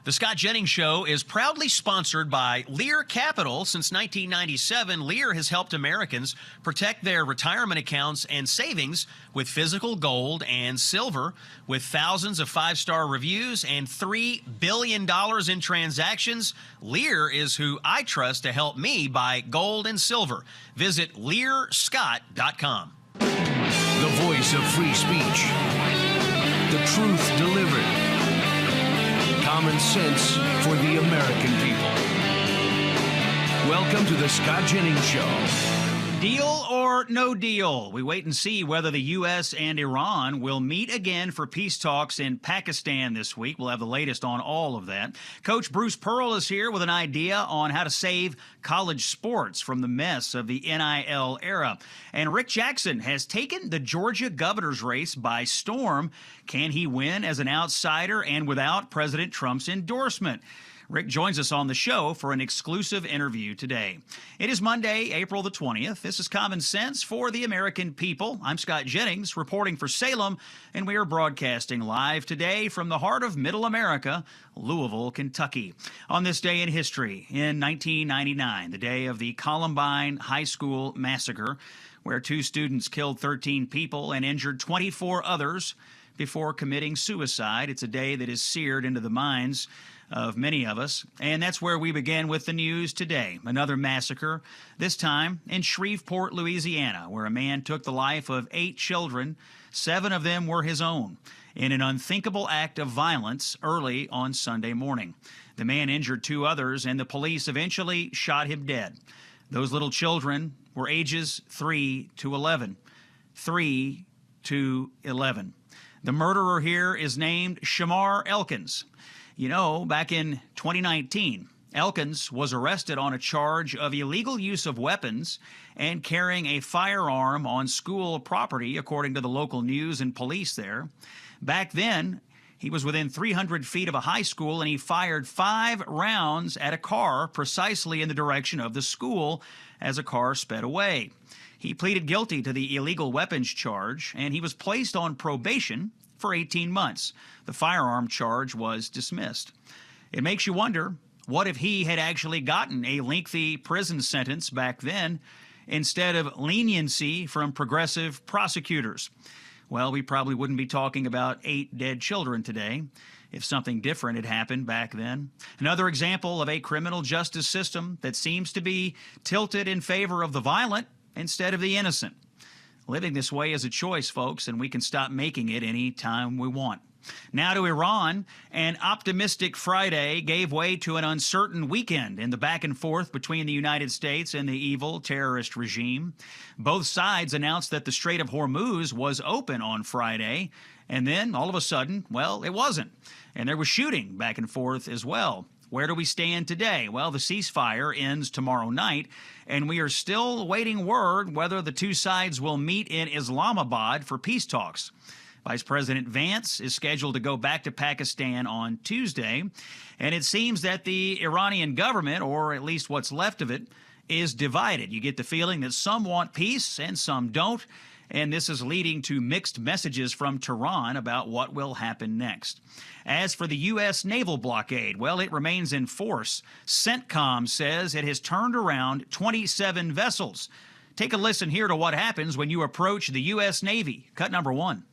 The Scott Jennings Show is proudly sponsored by Lear Capital. Since 1997, Lear has helped Americans protect their retirement accounts and savings with physical gold and silver. With thousands of five-star reviews and $3 billion in transactions, Lear is who I trust to help me buy gold and silver. Visit LearScott.com. The voice of free speech. The truth delivered. Common sense for the American people. Welcome to the Scott Jennings Show. Deal or no deal? We wait and see whether the U.S. and Iran will meet again for peace talks in Pakistan this week. We'll have the latest on all of that. Coach Bruce Pearl is here with an idea on how to save college sports from the mess of the NIL era. And Rick Jackson has taken the Georgia governor's race by storm. Can he win as an outsider and without President Trump's endorsement? Rick joins us on the show for an exclusive interview today. It is Monday, April the 20th. This is Common Sense for the American people. I'm Scott Jennings, reporting for Salem, and we are broadcasting live today from the heart of Middle America, Louisville, Kentucky. On this day in history, in 1999, the day of the Columbine High School massacre, where 2 students killed 13 people and injured 24 others before committing suicide. It's a day that is seared into the minds of many of us, and that's where we begin with the news today. Another massacre, this time in Shreveport, Louisiana, where a man took the life of 8 children. 7 of them were his own, in an unthinkable act of violence early on Sunday morning. The man injured 2 others, and the police eventually shot him dead. Those little children were ages 3 to 11. 3 to 11. The murderer here is named Shamar Elkins. You know, back in 2019, Elkins was arrested on a charge of illegal use of weapons and carrying a firearm on school property, according to the local news and police there. Back then, he was within 300 feet of a high school, and he fired 5 rounds at a car precisely in the direction of the school as a car sped away. He pleaded guilty to the illegal weapons charge, and he was placed on probation for 18 months. The firearm charge was dismissed. It makes you wonder, what if he had actually gotten a lengthy prison sentence back then instead of leniency from progressive prosecutors? Well, we probably wouldn't be talking about 8 dead children today if something different had happened back then. Another example of a criminal justice system that seems to be tilted in favor of the violent instead of the innocent. Living this way is a choice, folks, and we can stop making it any time we want. Now to Iran. An optimistic Friday gave way to an uncertain weekend in the back and forth between the United States and the evil terrorist regime. Both sides announced that the Strait of Hormuz was open on Friday, and then all of a sudden, well, it wasn't. And there was shooting back and forth as well. Where do we stand today? Well, the ceasefire ends tomorrow night, and we are still awaiting word whether the 2 sides will meet in Islamabad for peace talks. Vice President Vance is scheduled to go back to Pakistan on Tuesday, and it seems that the Iranian government, or at least what's left of it, is divided. You get the feeling that some want peace and some don't, and this is leading to mixed messages from Tehran about what will happen next. As for the U.S. naval blockade, well, it remains in force. CENTCOM says it has turned around 27 vessels. Take a listen here to what happens when you approach the U.S. Navy. Cut number 1.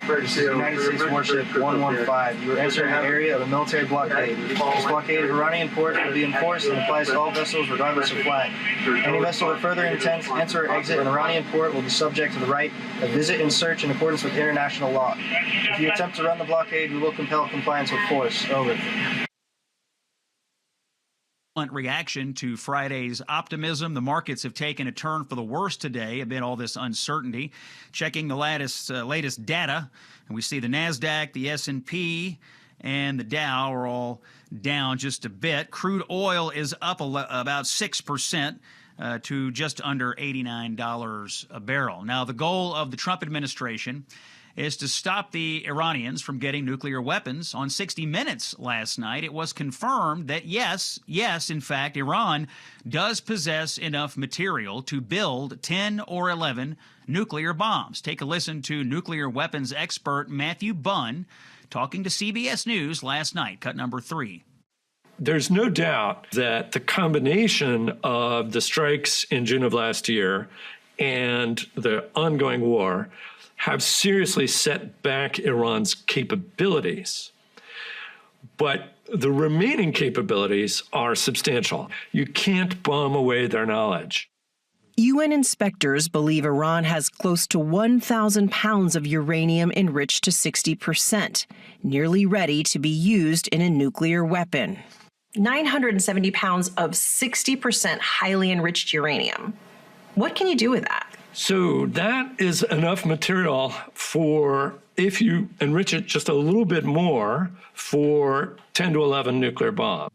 United States Warship 115. You are entering the area of a military blockade. This blockade of Iranian ports will be enforced and applies to all vessels regardless of flag. Any vessel that further intends to enter or exit an Iranian port will be subject to the right of visit and search in accordance with international law. If you attempt to run the blockade, we will compel compliance with force. Over. Reaction to Friday's optimism. The markets have taken a turn for the worse today amid all this uncertainty. Checking the latest data, and we see the NASDAQ, the S&P, and the Dow are all down just a bit. Crude oil is up about 6% to just under $89 a barrel. Now, the goal of the Trump administration is to stop the Iranians from getting nuclear weapons. On 60 Minutes last night, it was confirmed that yes, in fact, Iran does possess enough material to build 10 or 11 nuclear bombs. Take a listen to nuclear weapons expert Matthew Bunn talking to CBS News last night. Cut number 3. There's no doubt that the combination of the strikes in June of last year and the ongoing war have seriously set back Iran's capabilities. But the remaining capabilities are substantial. You can't bomb away their knowledge. UN inspectors believe Iran has close to 1,000 pounds of uranium enriched to 60%, nearly ready to be used in a nuclear weapon. 970 pounds of 60% highly enriched uranium. What can you do with that? So that is enough material for, if you enrich it just a little bit more, for 10 to 11 nuclear bombs.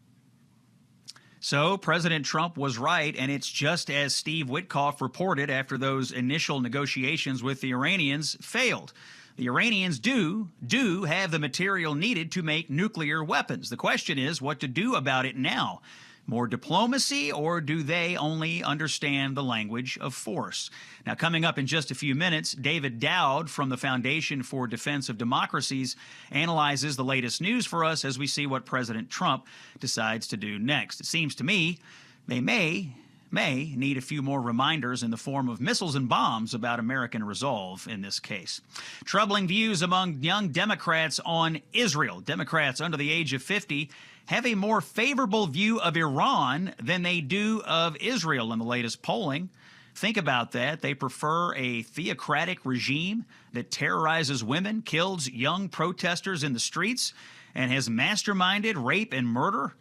So President Trump was right, and it's just as Steve Witkoff reported after those initial negotiations with the Iranians failed. The Iranians do have the material needed to make nuclear weapons. The question is what to do about it now. More diplomacy, or do they only understand the language of force? Now, coming up in just a few minutes, David Daoud from the Foundation for Defense of Democracies analyzes the latest news for us as we see what President Trump decides to do next. It seems to me they may need a few more reminders in the form of missiles and bombs about American resolve in this case. Troubling views among young Democrats on Israel. Democrats under the age of 50 have a more favorable view of Iran than they do of Israel in the latest polling. Think about that. They prefer a theocratic regime that terrorizes women, kills young protesters in the streets, and has masterminded rape and murder,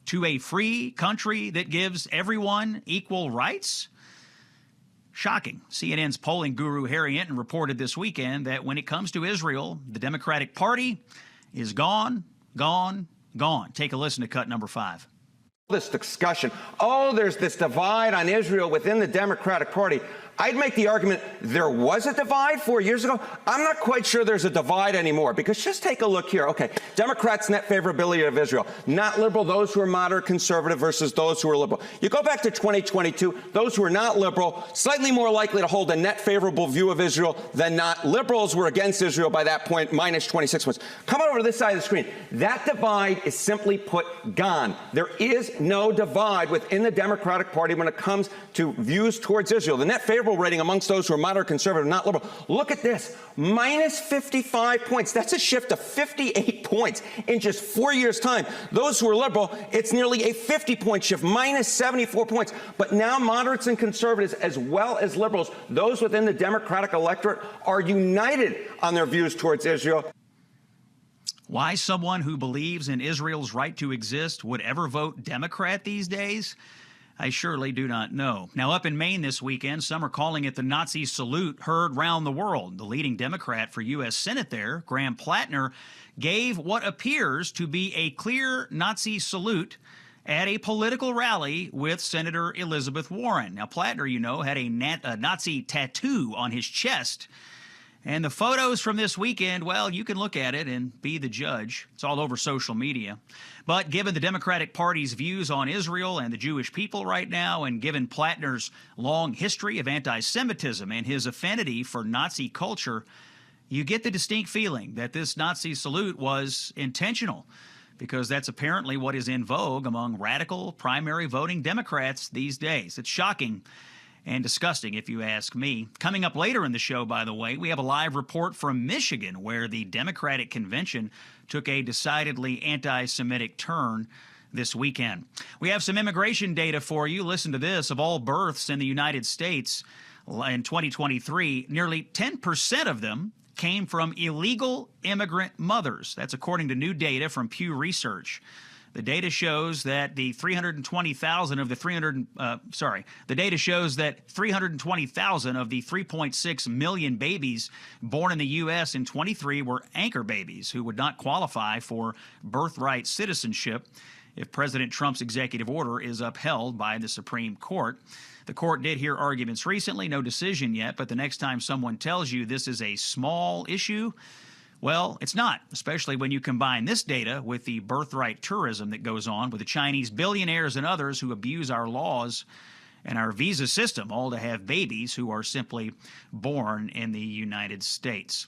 to a free country that gives everyone equal rights? Shocking. CNN's polling guru Harry Enton reported this weekend that when it comes to Israel, the Democratic Party is gone. Take a listen to cut number 5. This discussion, there's this divide on Israel within the Democratic Party. I'd make the argument there was a divide 4 years ago. I'm not quite sure there's a divide anymore, because just take a look here. Okay, Democrats' net favorability of Israel. Not liberal, those who are moderate conservative versus those who are liberal. You go back to 2022, those who are not liberal, slightly more likely to hold a net favorable view of Israel than not. Liberals were against Israel by that point, minus 26 points. Come over to this side of the screen. That divide is simply put gone. There is no divide within the Democratic Party when it comes to views towards Israel. The net favorable rating amongst those who are moderate conservative, not liberal. Look at this, minus 55 points. That's a shift of 58 points in just 4 years' time. Those who are liberal, it's nearly a 50-point shift, minus 74 points. But now moderates and conservatives, as well as liberals, those within the Democratic electorate, are united on their views towards Israel. Why someone who believes in Israel's right to exist would ever vote Democrat these days? I surely do not know. Now, up in Maine this weekend, some are calling it the Nazi salute heard round the world. The leading Democrat for U.S. Senate there, Graham Plattner, gave what appears to be a clear Nazi salute at a political rally with Senator Elizabeth Warren. Now, Plattner, you know, had a Nazi tattoo on his chest. And the photos from this weekend, well, you can look at it and be the judge. It's all over social media. But given the Democratic Party's views on Israel and the Jewish people right now, and given Plattner's long history of anti-Semitism and his affinity for Nazi culture, you get the distinct feeling that this Nazi salute was intentional, because that's apparently what is in vogue among radical primary voting Democrats these days. It's shocking and disgusting, if you ask me. Coming up later in the show, by the way, we have a live report from Michigan, where the Democratic Convention took a decidedly anti-Semitic turn this weekend. We have some immigration data for you. Listen to this. Of all births in the United States in 2023, nearly 10% of them came from illegal immigrant mothers. That's according to new data from Pew Research. The data shows that the 320,000 of the 3.6 million babies born in the U.S. in 23 were anchor babies who would not qualify for birthright citizenship if President Trump's executive order is upheld by the Supreme Court. The court did hear arguments recently, no decision yet, but the next time someone tells you this is a small issue, well, it's not, especially when you combine this data with the birthright tourism that goes on with the Chinese billionaires and others who abuse our laws and our visa system, all to have babies who are simply born in the United States.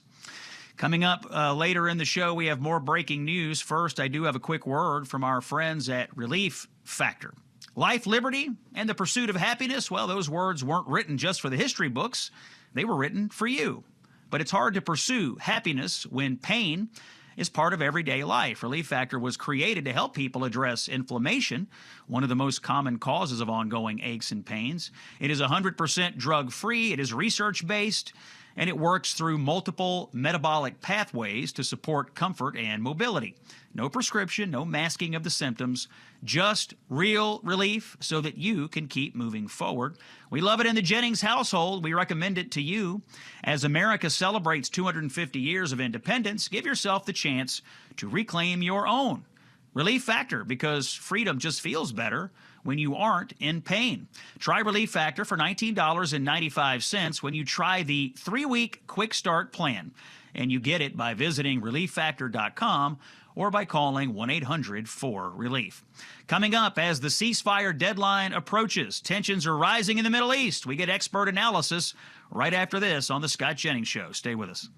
Coming up later in the show, we have more breaking news. First, I do have a quick word from our friends at Relief Factor. Life, liberty, and the pursuit of happiness, well, those words weren't written just for the history books. They were written for you. But it's hard to pursue happiness when pain is part of everyday life. Relief Factor was created to help people address inflammation, one of the most common causes of ongoing aches and pains. It is 100% drug-free, it is research-based, and it works through multiple metabolic pathways to support comfort and mobility. No prescription, no masking of the symptoms, just real relief so that you can keep moving forward. We love it in the Jennings household. We recommend it to you. As America celebrates 250 years of independence, give yourself the chance to reclaim your own Relief Factor, because freedom just feels better when you aren't in pain. Try Relief Factor for $19.95 when you try the 3-week quick start plan. And you get it by visiting relieffactor.com or by calling 1-800-4RELIEF. Coming up, as the ceasefire deadline approaches, tensions are rising in the Middle East. We get expert analysis right after this on The Scott Jennings Show. Stay with us.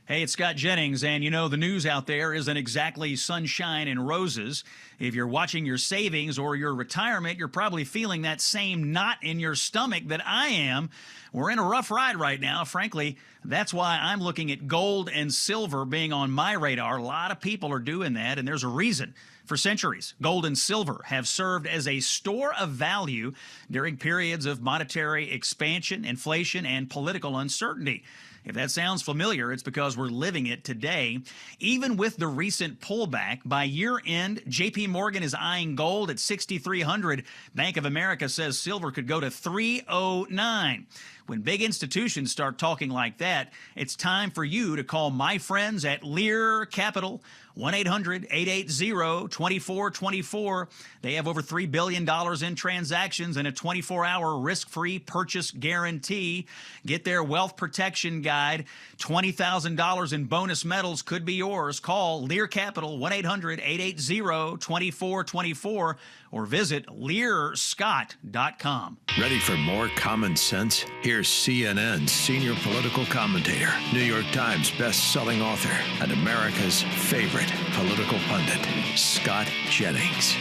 Hey, it's Scott Jennings, and you know the news out there isn't exactly sunshine and roses. If you're watching your savings or your retirement, you're probably feeling that same knot in your stomach that I am. We're in a rough ride right now. Frankly, that's why I'm looking at gold and silver being on my radar. A lot of people are doing that, and there's a reason. For centuries, gold and silver have served as a store of value during periods of monetary expansion, inflation, and political uncertainty. If that sounds familiar, it's because we're living it today. Even with the recent pullback, by year end, J.P. Morgan is eyeing gold at $6,300. Bank of America says silver could go to $309. When big institutions start talking like that, it's time for you to call my friends at Lear Capital, 1-800-880-2424. They have over $3 billion in transactions and a 24-hour risk-free purchase guarantee. Get their wealth protection guide. $20,000 in bonus metals could be yours. Call Lear Capital, 1-800-880-2424, or visit LearScott.com. Ready for more common sense? Here's CNN's senior political commentator, New York Times best-selling author, and America's favorite political pundit, Scott Jennings.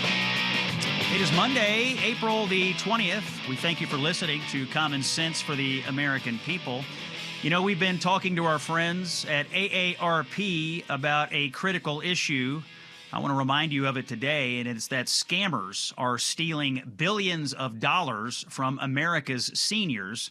It is Monday, April the 20th. We thank you for listening to Common Sense for the American People. You know, we've been talking to our friends at AARP about a critical issue. I want to remind you of it today, and it's that scammers are stealing billions of dollars from America's seniors,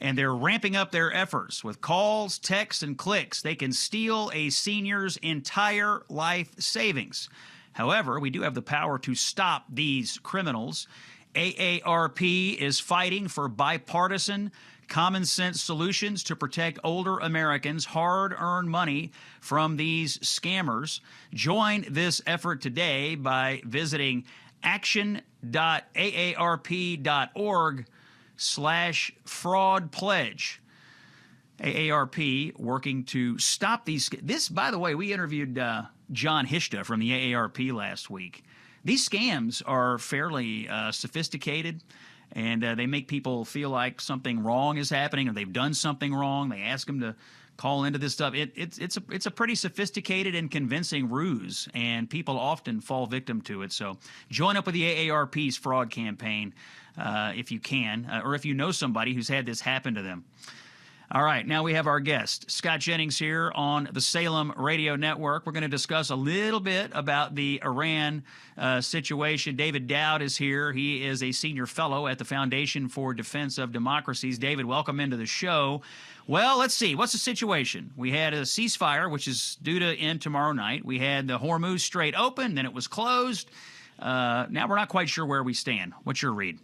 and they're ramping up their efforts with calls, texts, and clicks. They can steal a senior's entire life savings. However, we do have the power to stop these criminals. AARP is fighting for bipartisan, common sense solutions to protect older Americans' hard-earned money from these scammers. Join this effort today by visiting action.aarp.org/fraud pledge. AARP working to stop these. This, by the way, we interviewed John Hishta from the AARP last week. These scams are fairly sophisticated, and they make people feel like something wrong is happening or they've done something wrong. They ask them to call into this stuff. It's a pretty sophisticated and convincing ruse, and people often fall victim to it. So join up with the AARP's fraud campaign if you can, or if you know somebody who's had this happen to them. All right, now we have our guest, Scott Jennings, here on the Salem Radio Network. We're going to discuss a little bit about the Iran situation. David Daoud is here. He is a senior fellow at the Foundation for Defense of Democracies. David, welcome into the show. Well, let's see. What's the situation? We had a ceasefire, which is due to end tomorrow night. We had the Hormuz Strait open, then it was closed. Now we're not quite sure where we stand. What's your read?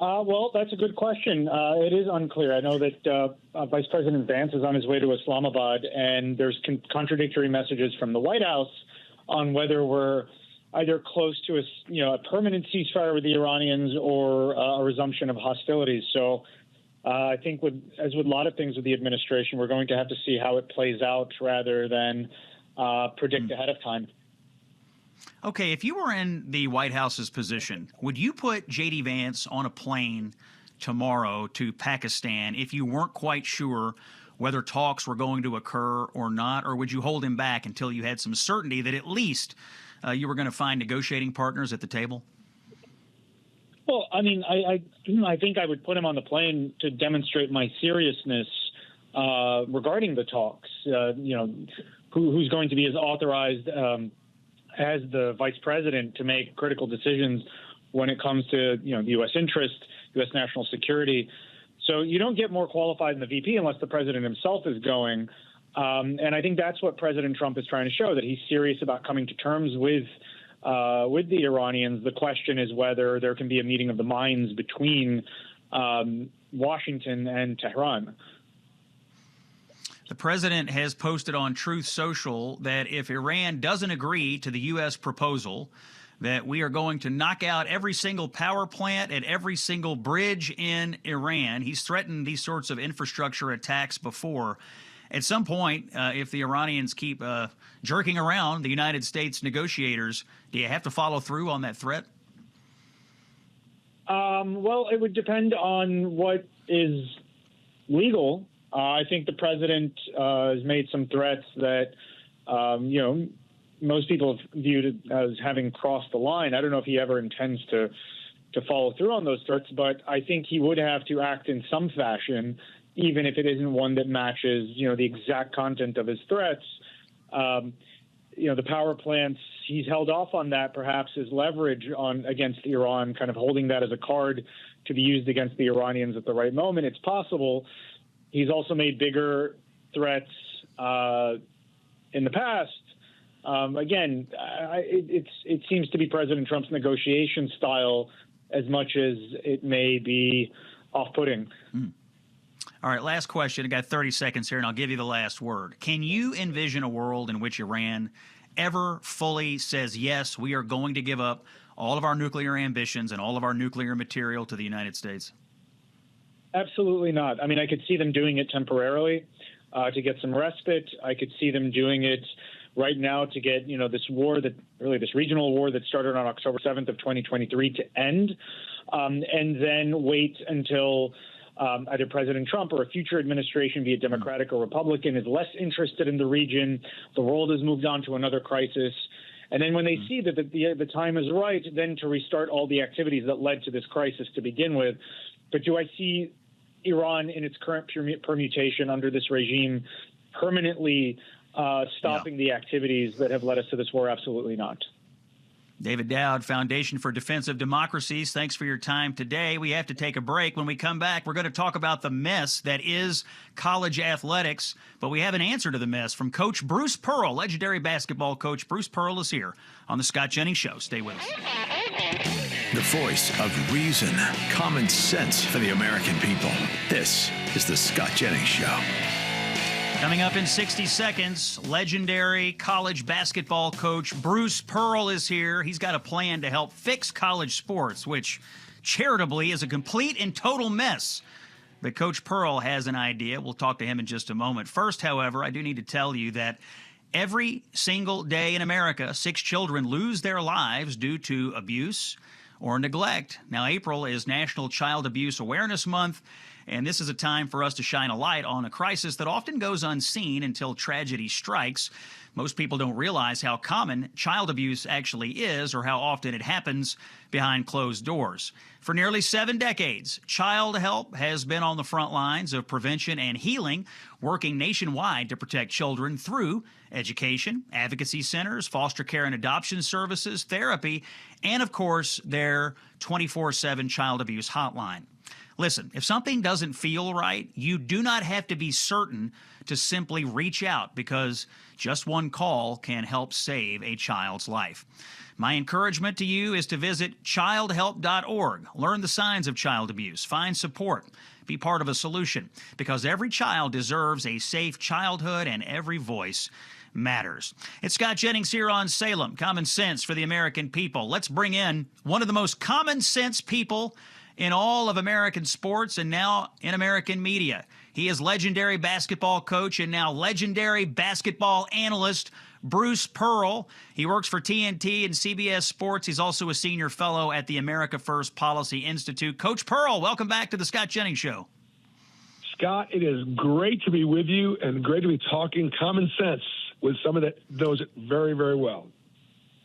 Well, that's a good question. It is unclear. I know that Vice President Vance is on his way to Islamabad, and there's contradictory messages from the White House on whether we're either close to a permanent ceasefire with the Iranians or a resumption of hostilities. So I think as with a lot of things with the administration, we're going to have to see how it plays out rather than predict ahead of time. Okay, if you were in the White House's position, would you put J.D. Vance on a plane tomorrow to Pakistan if you weren't quite sure whether talks were going to occur or not, or would you hold him back until you had some certainty that at least you were going to find negotiating partners at the table? Well, I mean, I think I would put him on the plane to demonstrate my seriousness regarding the talks. Who's going to be as authorized as the vice president to make critical decisions when it comes to the U.S. interest, U.S. national security. So you don't get more qualified than the VP unless the president himself is going. And I think that's what President Trump is trying to show, that he's serious about coming to terms with the Iranians. The question is whether there can be a meeting of the minds between Washington and Tehran. The president has posted on Truth Social that if Iran doesn't agree to the U.S. proposal, that we are going to knock out every single power plant and every single bridge in Iran. He's threatened these sorts of infrastructure attacks before. At some point, if the Iranians keep jerking around the United States negotiators, do you have to follow through on that threat? Well, it would depend on what is legal. I think the president has made some threats that, most people have viewed it as having crossed the line. I don't know if he ever intends to follow through on those threats, but I think he would have to act in some fashion, even if it isn't one that matches, the exact content of his threats. The power plants, he's held off on that, perhaps as leverage against Iran, kind of holding that as a card to be used against the Iranians at the right moment. It's possible. He's also made bigger threats in the past. It seems to be President Trump's negotiation style as much as it may be off-putting. All right, last question. I got 30 seconds here, and I'll give you the last word. Can you envision a world in which Iran ever fully says, yes, we are going to give up all of our nuclear ambitions and all of our nuclear material to the United States? Absolutely not. I mean, I could see them doing it temporarily to get some respite. I could see them doing it right now to get, this regional war that started on October 7th of 2023 to end, and then wait until either President Trump or a future administration, be it Democratic or Republican, is less interested in the region. The world has moved on to another crisis. And then when they see that the time is right, then to restart all the activities that led to this crisis to begin with. But do I see Iran in its current permutation under this regime permanently stopping the activities that have led us to this war? Absolutely not. David Daoud, Foundation for Defense of Democracies, thanks for your time today. We have to take a break. When we come back, we're going to talk about the mess that is college athletics, but we have an answer to the mess from Coach Bruce Pearl. Legendary basketball coach Bruce Pearl is here on The Scott Jennings Show. Stay with us. The voice of reason, common sense for the American people. This is The Scott Jennings Show. Coming up in 60 seconds, legendary college basketball coach Bruce Pearl is here. He's got a plan to help fix college sports, which charitably is a complete and total mess. But Coach Pearl has an idea. We'll talk to him in just a moment. First, however, I do need to tell you that every single day in America, 6 children lose their lives due to abuse or neglect. Now, April is National Child Abuse Awareness Month, and this is a time for us to shine a light on a crisis that often goes unseen until tragedy strikes. Most people don't realize how common child abuse actually is or how often it happens behind closed doors. For nearly 7 decades, Child Help has been on the front lines of prevention and healing, working nationwide to protect children through education, advocacy centers, foster care and adoption services, therapy, and, of course, their 24/7 child abuse hotline. Listen, if something doesn't feel right, you do not have to be certain to simply reach out, because just one call can help save a child's life. My encouragement to you is to visit childhelp.org. Learn the signs of child abuse. Find support. Be part of a solution, because every child deserves a safe childhood and every voice matters. It's Scott Jennings here on Salem. Common sense for the American people. Let's bring in one of the most common sense people in all of American sports and now in American media. He is legendary basketball coach and now legendary basketball analyst Bruce Pearl. He works for TNT and CBS Sports. He's also a senior fellow at the America First Policy Institute. Coach Pearl, welcome back to the Scott Jennings Show. Scott, it is great to be with you and great to be talking common sense with someone that knows it very, very well.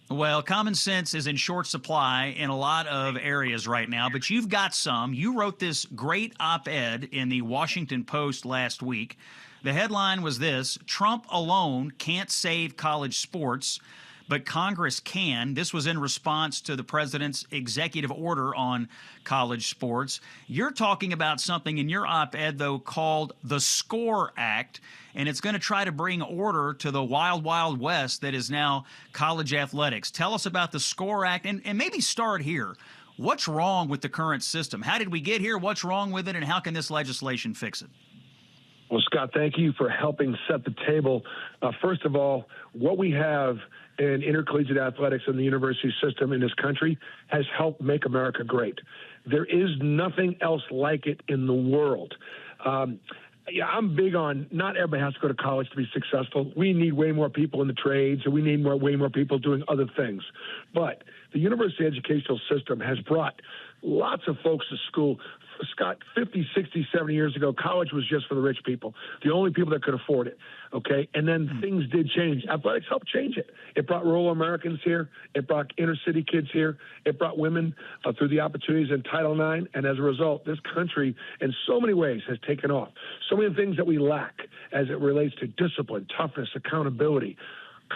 Well, common sense is in short supply in a lot of areas right now, but you've got some. You wrote this great op-ed in the Washington Post last week. The headline was this: Trump alone can't save college sports, but Congress can. This was in response to the president's executive order on college sports. You're talking about something in your op-ed, though, called the SCORE Act, and it's going to try to bring order to the wild, wild west that is now college athletics. Tell us about the SCORE Act, and maybe start here. What's wrong with the current system? How did we get here? What's wrong with it, and how can this legislation fix it? Well, Scott, thank you for helping set the table. First of all, what we have in intercollegiate athletics in the university system in this country has helped make America great. There is nothing else like it in the world. I'm big on not everybody has to go to college to be successful. We need way more people in the trades, and we need way more people doing other things. But the university educational system has brought lots of folks to school. Scott, 50, 60, 70 years ago, college was just for the rich people, the only people that could afford it, okay? And then things did change. Athletics helped change it. It brought rural Americans here. It brought inner city kids here. It brought women through the opportunities in Title IX. And as a result, this country, in so many ways, has taken off. So many things that we lack as it relates to discipline, toughness, accountability,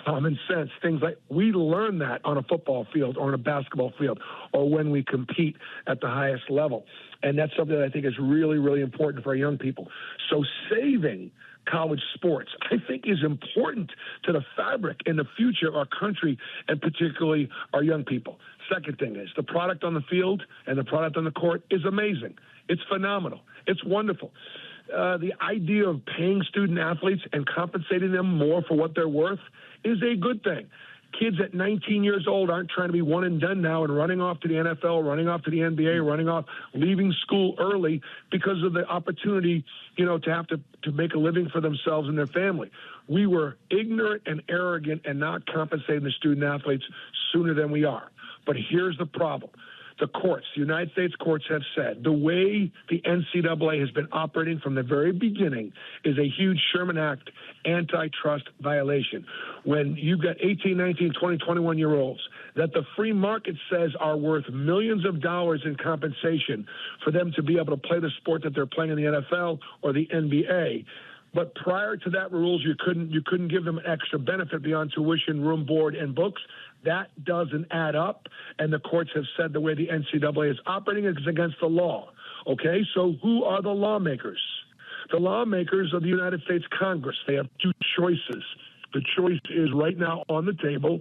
common sense, things like we learn that on a football field or on a basketball field or when we compete at the highest level. And that's something that I think is really, really important for our young people. So saving college sports, I think, is important to the fabric and the future of our country and particularly our young people. Second thing is the product on the field and the product on the court is amazing. It's phenomenal. It's wonderful. The idea of paying student athletes and compensating them more for what they're worth is a good thing. Kids at 19 years old aren't trying to be one and done now and running off to the NFL, running off to the NBA, running off, leaving school early because of the opportunity, to have to make a living for themselves and their family. We were ignorant and arrogant and not compensating the student athletes sooner than we are. But here's the problem. The courts, the United States courts have said the way the NCAA has been operating from the very beginning is a huge Sherman Act antitrust violation. When you've got 18, 19, 20, 21-year-olds that the free market says are worth millions of dollars in compensation for them to be able to play the sport that they're playing in the NFL or the NBA. But prior to that rules, you couldn't give them an extra benefit beyond tuition, room, board, and books. That doesn't add up, and the courts have said the way the NCAA is operating is against the law. Okay, so who are the lawmakers? The lawmakers of the United States Congress. They have two choices. The choice is right now on the table: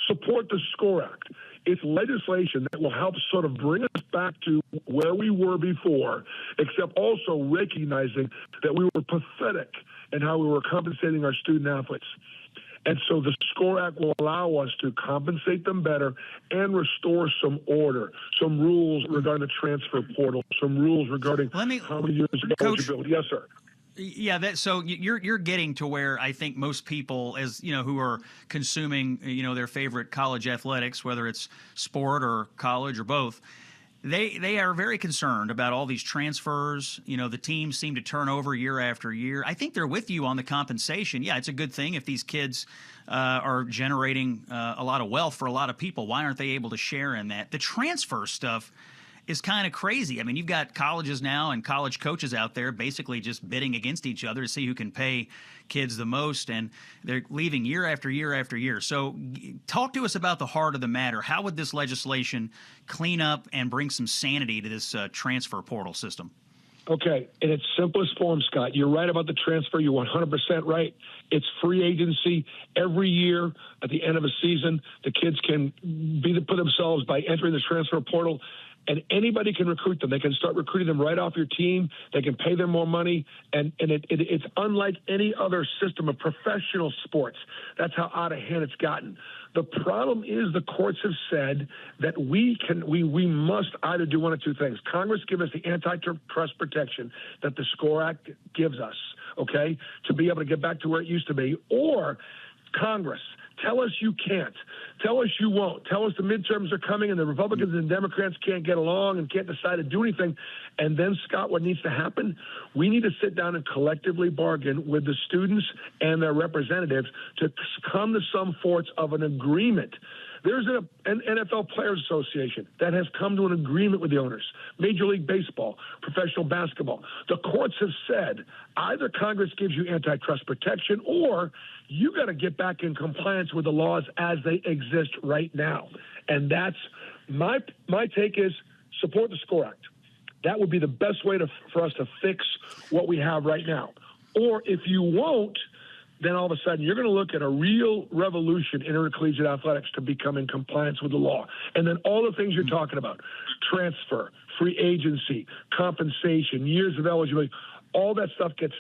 support the SCORE Act. It's legislation that will help sort of bring us back to where we were before, except also recognizing that we were pathetic in how we were compensating our student athletes. And so the SCORE Act will allow us to compensate them better and restore some order, some rules regarding the transfer portal, some rules regarding how many years of eligibility. Yes, sir. Yeah, so you're getting to where I think most people, as who are consuming, their favorite college athletics, whether it's sport or college or both, they are very concerned about all these transfers. The teams seem to turn over year after year. I think they're with you on the compensation. Yeah, it's a good thing if these kids are generating a lot of wealth for a lot of people. Why aren't they able to share in that? The transfer stuff is kind of crazy. I mean, you've got colleges now and college coaches out there basically just bidding against each other to see who can pay kids the most, and they're leaving year after year after year. So talk to us about the heart of the matter. How would this legislation clean up and bring some sanity to this transfer portal system? Okay, in its simplest form, Scott, you're right about the transfer. You're 100% right. It's free agency. Every year at the end of a season, the kids can put themselves by entering the transfer portal, and anybody can recruit them. They can start recruiting them right off your team. They can pay them more money, and it's unlike any other system of professional sports. That's how out of hand it's gotten. The problem is the courts have said that we must either do one of two things. Congress give us the antitrust protection that the SCORE Act gives us, okay, to be able to get back to where it used to be, or Congress Tell us you can't. Tell us you won't. Tell us the midterms are coming and the Republicans and Democrats can't get along and can't decide to do anything. And then, Scott, what needs to happen? We need to sit down and collectively bargain with the students and their representatives to come to some sorts of an agreement. There's an NFL Players Association that has come to an agreement with the owners. Major League Baseball, professional basketball. The courts have said either Congress gives you antitrust protection or you got to get back in compliance with the laws as they exist right now. And that's my take is support the SCORE Act. That would be the best way for us to fix what we have right now. Or if you won't, then all of a sudden you're going to look at a real revolution in intercollegiate athletics to become in compliance with the law. And then all the things you're talking about, transfer, free agency, compensation, years of eligibility, all that stuff gets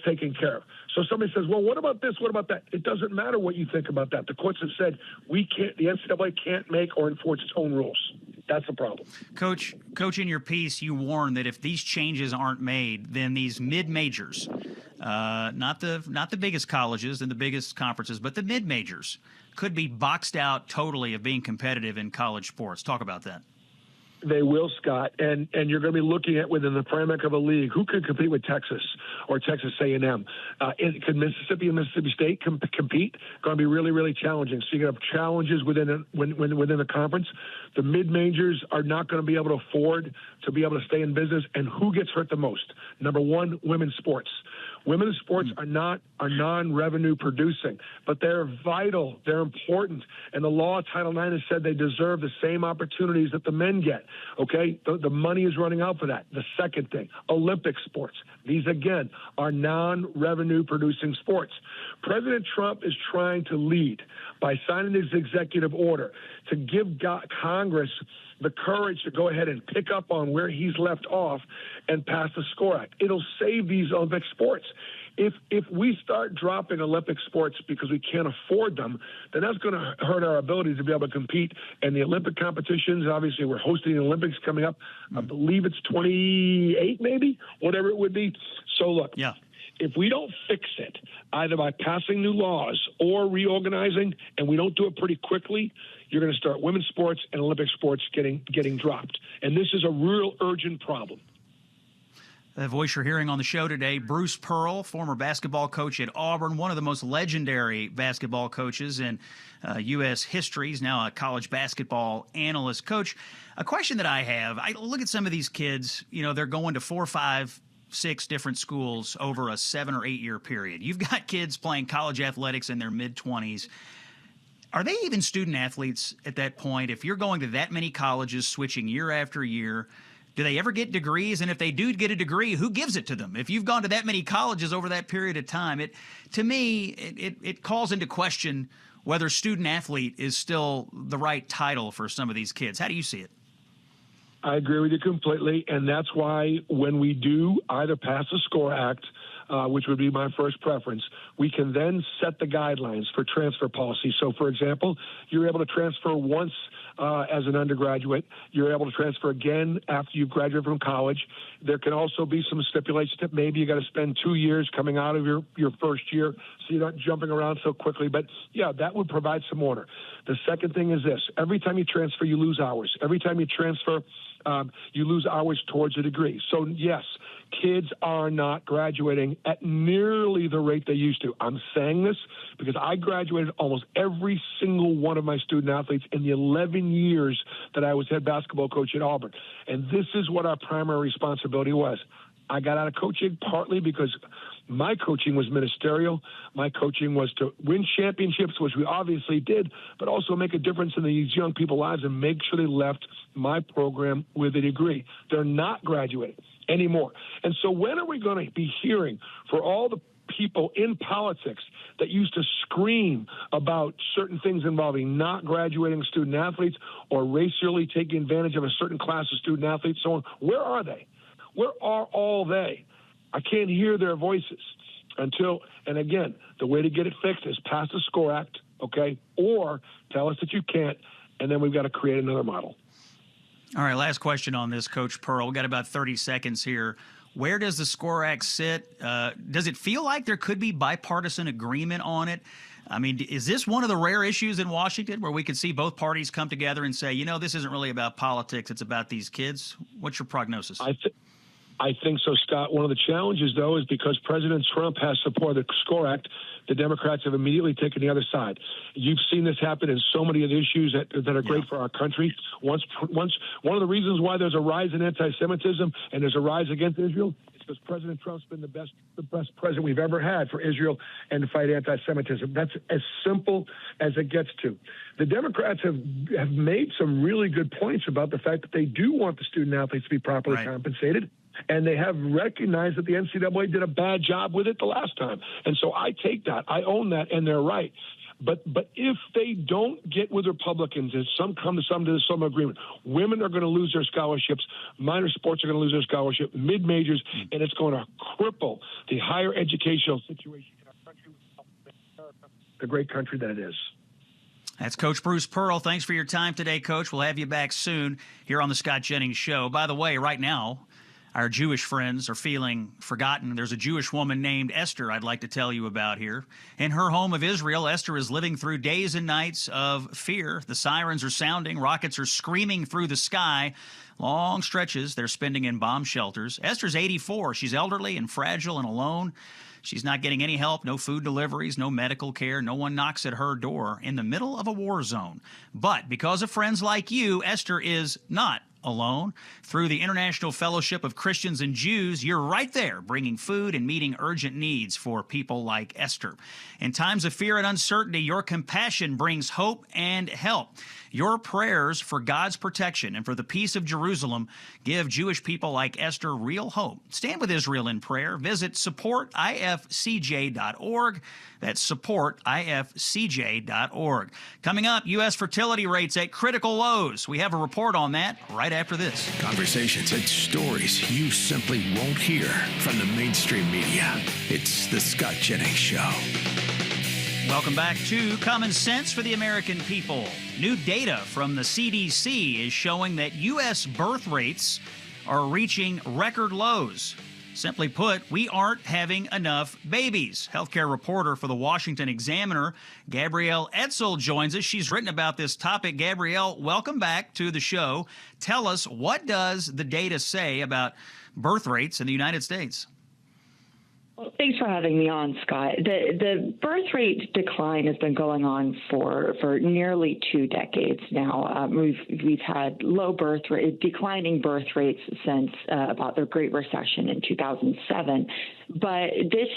taken care of. So somebody says, well, what about this? What about that? It doesn't matter what you think about that. The courts have said the NCAA can't make or enforce its own rules. That's the problem. Coach, in your piece, you warn that if these changes aren't made, then these mid-majors, not the biggest colleges and the biggest conferences, but the mid-majors could be boxed out totally of being competitive in college sports. Talk about that. They will, Scott, and you're going to be looking at within the framework of a league who could compete with Texas or Texas A&M. Could Mississippi and Mississippi State compete? Going to be really, really challenging. So you're going to have challenges within the conference. The mid majors are not going to be able to afford to be able to stay in business. And who gets hurt the most? Number one, women's sports. Women's sports are non-revenue producing, but they're vital. They're important. And the law, Title IX, has said they deserve the same opportunities that the men get. Okay? The money is running out for that. The second thing, Olympic sports. These, again, are non-revenue producing sports. President Trump is trying to lead by signing his executive order to give Congress the courage to go ahead and pick up on where he's left off and pass the SCORE Act. It'll save these Olympic sports. If we start dropping Olympic sports because we can't afford them, then that's going to hurt our ability to be able to compete in the Olympic competitions. Obviously, we're hosting the Olympics coming up. I believe it's 28, maybe, whatever it would be. So, look, if we don't fix it, either by passing new laws or reorganizing, and we don't do it pretty quickly, you're going to start women's sports and Olympic sports getting dropped. And this is a real urgent problem. The voice you're hearing on the show today, Bruce Pearl, former basketball coach at Auburn, one of the most legendary basketball coaches in U.S. history. He's now a college basketball analyst. Coach, a question that I have, I look at some of these kids, they're going to 4, 5, 6 different schools over a 7 or 8 year period. You've got kids playing college athletics in their mid-20s. Are they even student athletes at that point? If you're going to that many colleges, switching year after year, do they ever get degrees? And if they do get a degree, who gives it to them? If you've gone to that many colleges over that period of time, it calls into question whether student athlete is still the right title for some of these kids. How do you see it? I agree with you completely, and that's why when we do either pass the SCORE Act, which would be my first preference, we can then set the guidelines for transfer policy. So, for example, you're able to transfer once as an undergraduate. You're able to transfer again after you graduate from college. There can also be some stipulations that maybe you got to spend 2 years coming out of your first year, so you're not jumping around so quickly. But, yeah, that would provide some order. The second thing is this. Every time you transfer, you lose hours. Every time you transfer, you lose hours towards a degree. So, yes, kids are not graduating at nearly the rate they used to. I'm saying this because I graduated almost every single one of my student athletes in the 11 years that I was head basketball coach at Auburn. And this is what our primary responsibility was. I got out of coaching partly because my coaching was ministerial. My coaching was to win championships, which we obviously did, but also make a difference in these young people's lives and make sure they left my program with a degree. They're not graduating anymore. And so when are we going to be hearing for all the people in politics that used to scream about certain things involving not graduating student athletes or racially taking advantage of a certain class of student athletes, so on? Where are they? Where are all they? I can't hear their voices until, and again, the way to get it fixed is pass the SCORE Act, okay, or tell us that you can't, and then we've got to create another model. All right, last question on this, Coach Pearl. We've got about 30 seconds here. Where does the SCORE Act sit? Does it feel like there could be bipartisan agreement on it? I mean, is this one of the rare issues in Washington where we could see both parties come together and say, this isn't really about politics, it's about these kids? What's your prognosis? I think so, Scott. One of the challenges, though, is because President Trump has supported the SCORE Act, the Democrats have immediately taken the other side. You've seen this happen in so many of the issues that are great for our country. Once one of the reasons why there's a rise in anti-Semitism and there's a rise against Israel is because President Trump's been the best president we've ever had for Israel and to fight anti-Semitism. That's as simple as it gets to. The Democrats have made some really good points about the fact that they do want the student athletes to be properly compensated. And they have recognized that the NCAA did a bad job with it the last time. And so I take that. I own that, and they're right. But if they don't get with Republicans and come to some agreement, women are going to lose their scholarships, minor sports are going to lose their scholarship, mid-majors, and it's going to cripple the higher educational situation in our country, the great country that it is. That's Coach Bruce Pearl. Thanks for your time today, Coach. We'll have you back soon here on the Scott Jennings Show. By the way, right now, our Jewish friends are feeling forgotten. There's a Jewish woman named Esther I'd like to tell you about here. In her home of Israel, Esther is living through days and nights of fear. The sirens are sounding. Rockets are screaming through the sky. Long stretches they're spending in bomb shelters. Esther's 84. She's elderly and fragile and alone. She's not getting any help, no food deliveries, no medical care. No one knocks at her door in the middle of a war zone. But because of friends like you, Esther is not alone. Through the International Fellowship of Christians and Jews, you're right there bringing food and meeting urgent needs for people like Esther. In times of fear and uncertainty, your compassion brings hope and help. Your prayers for God's protection and for the peace of Jerusalem give Jewish people like Esther real hope. Stand with Israel in prayer. Visit supportifcj.org. That's supportifcj.org. Coming up, U.S. fertility rates at critical lows. We have a report on that right after this. Conversations and stories you simply won't hear from the mainstream media. It's the Scott Jennings Show. Welcome back to Common Sense for the American People. New data from the CDC is showing that U.S. birth rates are reaching record lows. Simply put, we aren't having enough babies. Healthcare reporter for the Washington Examiner, Gabrielle Etzel, joins us. She's written about this topic. Gabrielle, welcome back to the show. Tell us, what does the data say about birth rates in the United States? Well, thanks for having me on, Scott. The birth rate decline has been going on for nearly 2 decades now. We've had declining birth rates since about the Great Recession in 2007. But this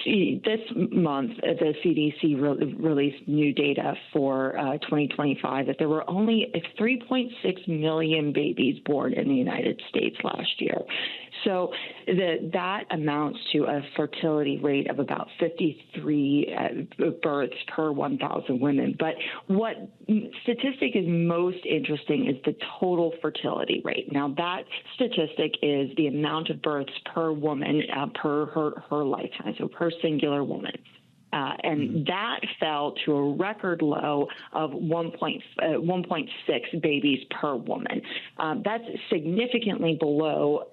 month, the CDC released new data for 2025 that there were only 3.6 million babies born in the United States last year. So that amounts to a fertility rate of about 53 births per 1,000 women. But what statistic is most interesting is the total fertility rate. Now, that statistic is the amount of births per woman per her lifetime, so per singular woman. And that fell to a record low of 1.6 babies per woman. That's significantly below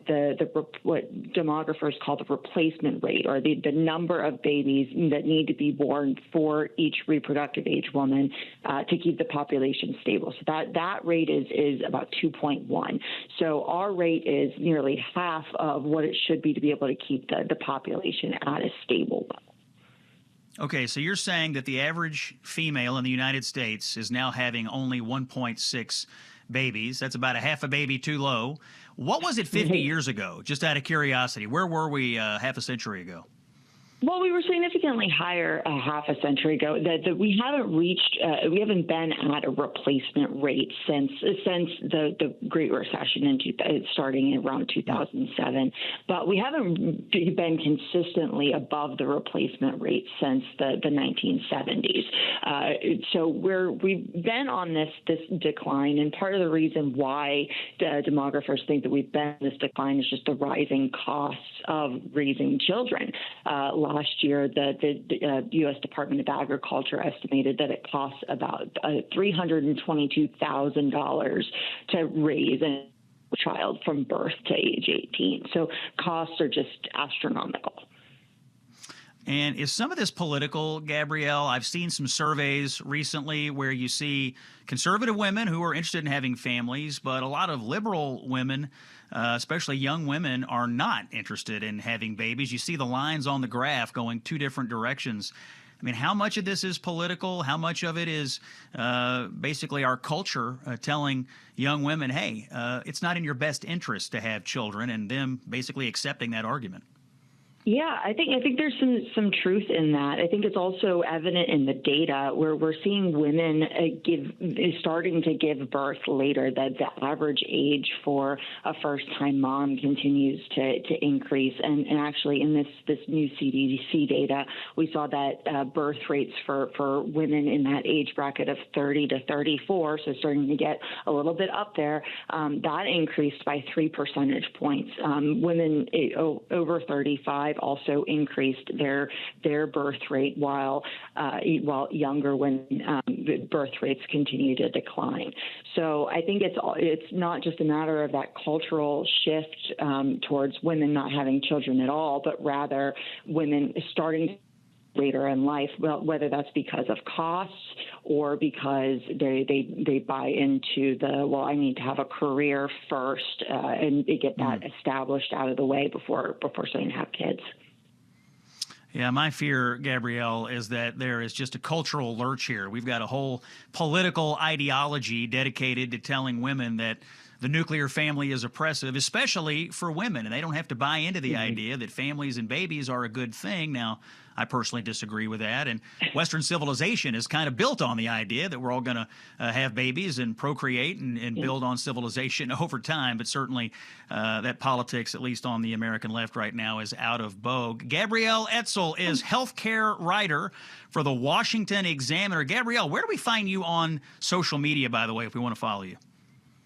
what demographers call the replacement rate, or the number of babies that need to be born for each reproductive age woman to keep the population stable. So that rate is about 2.1. So our rate is nearly half of what it should be to be able to keep the population at a stable level. Okay, so you're saying that the average female in the United States is now having only 1.6 babies. That's about a half a baby too low. What was it 50 years ago? Just out of curiosity, where were we half a century ago? Well, we were significantly higher half a century ago. We haven't been at a replacement rate since the Great Recession starting in around 2007. But we haven't been consistently above the replacement rate since the 1970s. So we've been on this decline, and part of the reason why the demographers think that we've been in this decline is just the rising costs of raising children. Last year, the U.S. Department of Agriculture estimated that it costs about $322,000 to raise a child from birth to age 18. So costs are just astronomical. And is some of this political, Gabrielle? I've seen some surveys recently where you see conservative women who are interested in having families, but a lot of liberal women, especially young women, are not interested in having babies. You see the lines on the graph going two different directions. I mean, how much of this is political? How much of it is basically our culture telling young women, hey, it's not in your best interest to have children, and them basically accepting that argument? Yeah, I think there's some truth in that. I think it's also evident in the data where we're seeing women starting to give birth later. That the average age for a first-time mom continues to increase. And actually, in this new CDC data, we saw that birth rates for women in that age bracket of 30 to 34, so starting to get a little bit up there, that increased by 3 percentage points. Women over 35 also increased their birth rate while younger women birth rates continue to decline. So I think it's not just a matter of that cultural shift towards women not having children at all, but rather women starting later in life, well, whether that's because of costs or because they buy into I need to have a career first and get that established out of the way before starting to have kids. Yeah, my fear, Gabrielle, is that there is just a cultural lurch here. We've got a whole political ideology dedicated to telling women that the nuclear family is oppressive, especially for women, and they don't have to buy into the idea that families and babies are a good thing. Now, I personally disagree with that, and Western civilization is kind of built on the idea that we're all going to have babies and procreate and build on civilization over time, but certainly that politics, at least on the American left right now, is out of vogue. Gabrielle Etzel is healthcare writer for the Washington Examiner. Gabrielle, where do we find you on social media, by the way, if we want to follow you?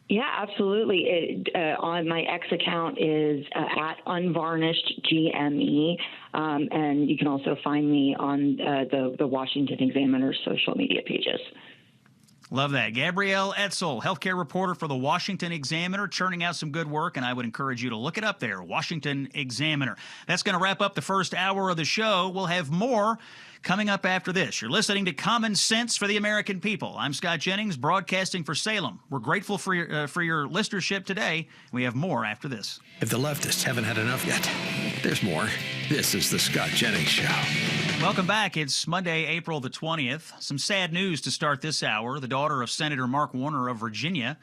Yeah, absolutely. On my X account is at Unvarnished GME, and you can also find me on the Washington Examiner's social media pages. Love that. Gabrielle Etzel, healthcare reporter for the Washington Examiner, churning out some good work, and I would encourage you to look it up there, Washington Examiner. That's going to wrap up the first hour of the show. We'll have more coming up after this. You're listening to Common Sense for the American People. I'm Scott Jennings, broadcasting for Salem. We're grateful for your listenership today. We have more after this. If the leftists haven't had enough yet, there's more. This is the Scott Jennings Show. Welcome back. It's Monday, April the 20th. Some sad news to start this hour. The daughter of Senator Mark Warner of Virginia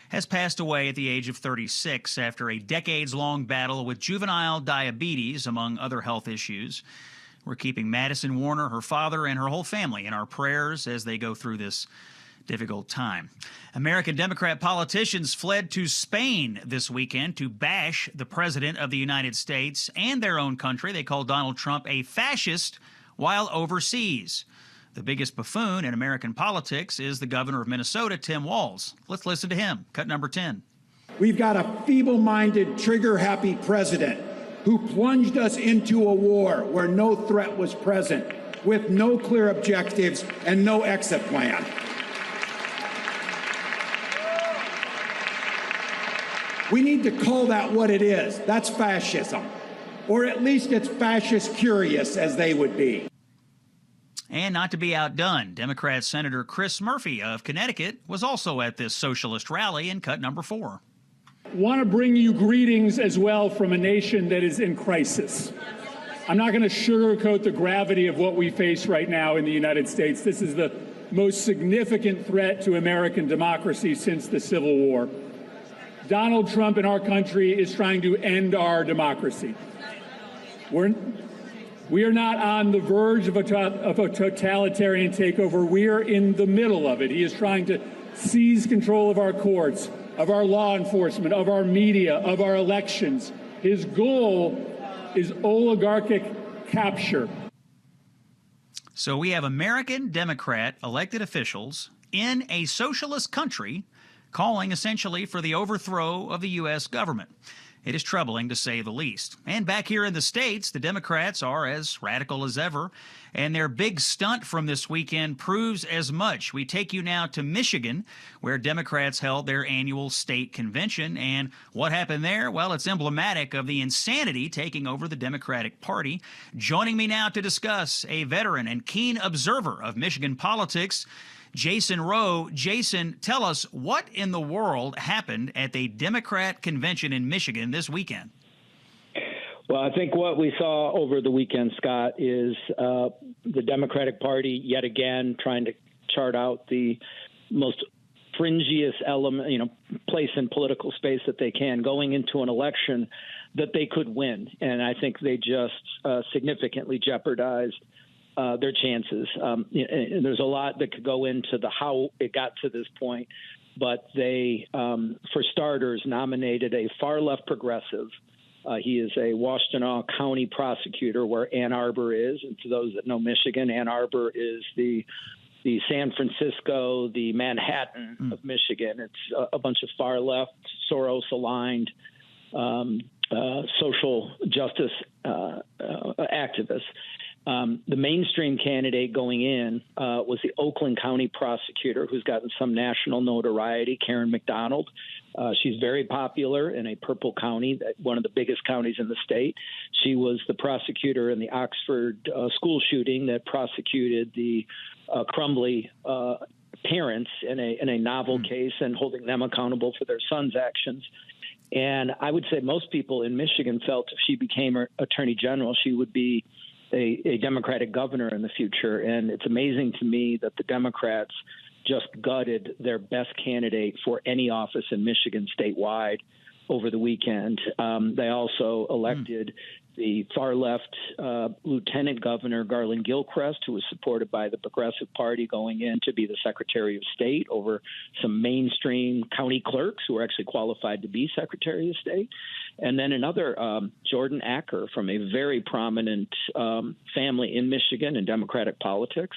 has passed away at the age of 36 after a decades-long battle with juvenile diabetes, among other health issues. We're keeping Madison Warner, her father, and her whole family in our prayers as they go through this difficult time. American Democrat politicians fled to Spain this weekend to bash the President of the United States and their own country. They called Donald Trump a fascist while overseas. The biggest buffoon in American politics is the governor of Minnesota, Tim Walz. Let's listen to him. Cut number 10. We've got a feeble-minded, trigger-happy president who plunged us into a war where no threat was present, with no clear objectives and no exit plan. We need to call that what it is. That's fascism. Or at least it's fascist curious, as they would be. And not to be outdone, Democrat Senator Chris Murphy of Connecticut was also at this socialist rally in cut number 4. Want to bring you greetings as well from a nation that is in crisis. I'm not going to sugarcoat the gravity of what we face right now in the United States. This is the most significant threat to American democracy since the Civil War. Donald Trump in our country is trying to end our democracy. We are not on the verge of a totalitarian takeover. We are in the middle of it. He is trying to seize control of our courts, of our law enforcement, of our media, of our elections. His goal is oligarchic capture. So we have American Democrat elected officials in a socialist country calling essentially for the overthrow of the U.S. government. It is troubling, to say the least. And back here in the States, the Democrats are as radical as ever, and their big stunt from this weekend proves as much. We take you now to Michigan, where Democrats held their annual state convention. And what happened there? Well, it's emblematic of the insanity taking over the Democratic Party. Joining me now to discuss, a veteran and keen observer of Michigan politics, Jason Roe. Jason, tell us, what in the world happened at the Democrat convention in Michigan this weekend? Well, I think what we saw over the weekend, Scott, is the Democratic Party yet again trying to chart out the most fringiest element, place in political space that they can, going into an election that they could win. And I think they just significantly jeopardized their chances. There's a lot that could go into how it got to this point, but they, for starters, nominated a far-left progressive. He is a Washtenaw County prosecutor, where Ann Arbor is. And to those that know Michigan, Ann Arbor is the San Francisco, the Manhattan of Michigan. It's a bunch of far-left, Soros-aligned social justice activists. The mainstream candidate going in was the Oakland County prosecutor, who's gotten some national notoriety, Karen McDonald. She's very popular in a purple county, one of the biggest counties in the state. She was the prosecutor in the Oxford school shooting that prosecuted the Crumbly parents in a novel case and holding them accountable for their son's actions. And I would say most people in Michigan felt if she became attorney general, she would be a Democratic governor in the future. And it's amazing to me that the Democrats just gutted their best candidate for any office in Michigan statewide over the weekend. They also elected the far-left Lieutenant Governor Garland Gilchrist, who was supported by the Progressive Party, going in to be the Secretary of State over some mainstream county clerks who are actually qualified to be Secretary of State. And then another, Jordan Acker, from a very prominent family in Michigan in Democratic politics.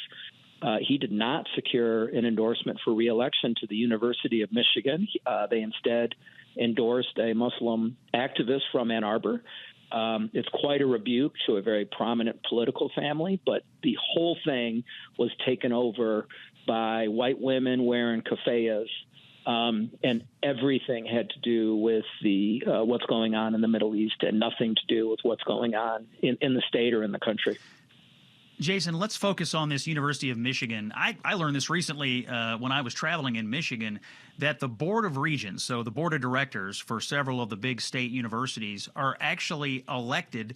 He did not secure an endorsement for re-election to the University of Michigan. They instead endorsed a Muslim activist from Ann Arbor. It's quite a rebuke to a very prominent political family, but the whole thing was taken over by white women wearing keffiyehs, and everything had to do with the what's going on in the Middle East and nothing to do with what's going on in the state or in the country. Jason, let's focus on this University of Michigan. I learned this recently when I was traveling in Michigan, that the Board of Regents, so the board of directors for several of the big state universities, are actually elected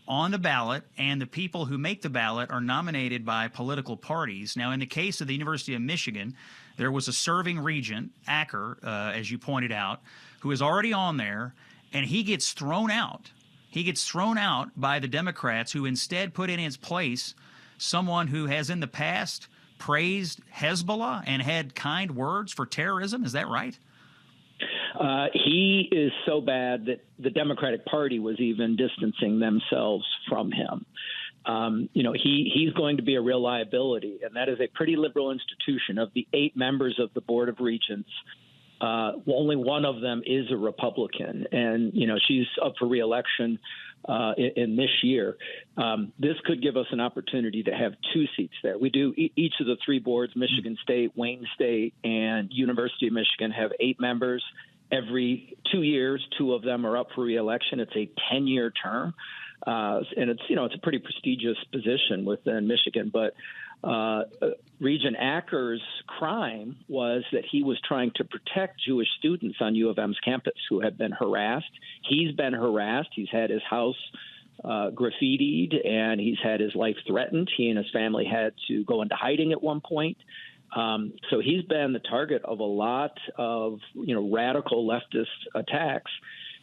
on the ballot, and the people who make the ballot are nominated by political parties. Now, in the case of the University of Michigan, there was a serving regent, Acker, as you pointed out, who is already on there, and he gets thrown out. He gets thrown out by the Democrats, who instead put in his place someone who has in the past praised Hezbollah and had kind words for terrorism. Is that right? He is so bad that the Democratic Party was even distancing themselves from him. He's going to be a real liability, and that is a pretty liberal institution. Of the 8 members of the Board of Regents, only one of them is a Republican, and she's up for re-election in this year. This could give us an opportunity to have 2 seats there. We do each of the 3 boards, Michigan State, Wayne State, and University of Michigan, have 8 members. Every 2 years, 2 of them are up for re-election. It's a 10-year term, and it's a pretty prestigious position within Michigan. But Regent Acker's crime was that he was trying to protect Jewish students on U of M's campus who had been harassed. He's been harassed. He's had his house graffitied, and he's had his life threatened. He and his family had to go into hiding at one point. So he's been the target of a lot of, radical leftist attacks.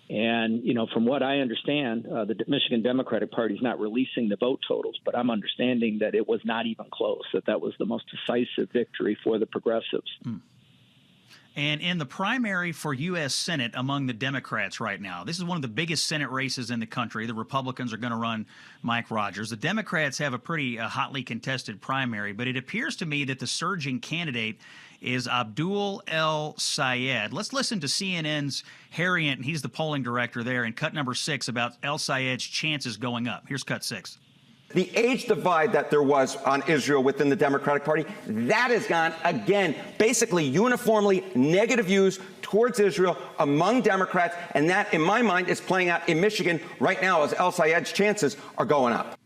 And, from what I understand, the Michigan Democratic Party is not releasing the vote totals, but I'm understanding that it was not even close, that was the most decisive victory for the progressives. And in the primary for U.S. Senate among the Democrats right now, this is one of the biggest Senate races in the country. The Republicans are going to run Mike Rogers. The Democrats have a pretty hotly contested primary, but it appears to me that the surging candidate is Abdul El Sayed. Let's listen to CNN's Harry Ent, he's the polling director there, in cut number 6 about El Sayed's chances going up. Here's cut 6. The age divide that there was on Israel within the Democratic Party, that has gone, again, basically uniformly negative views towards Israel among Democrats, and that, in my mind, is playing out in Michigan right now as El Sayed's chances are going up.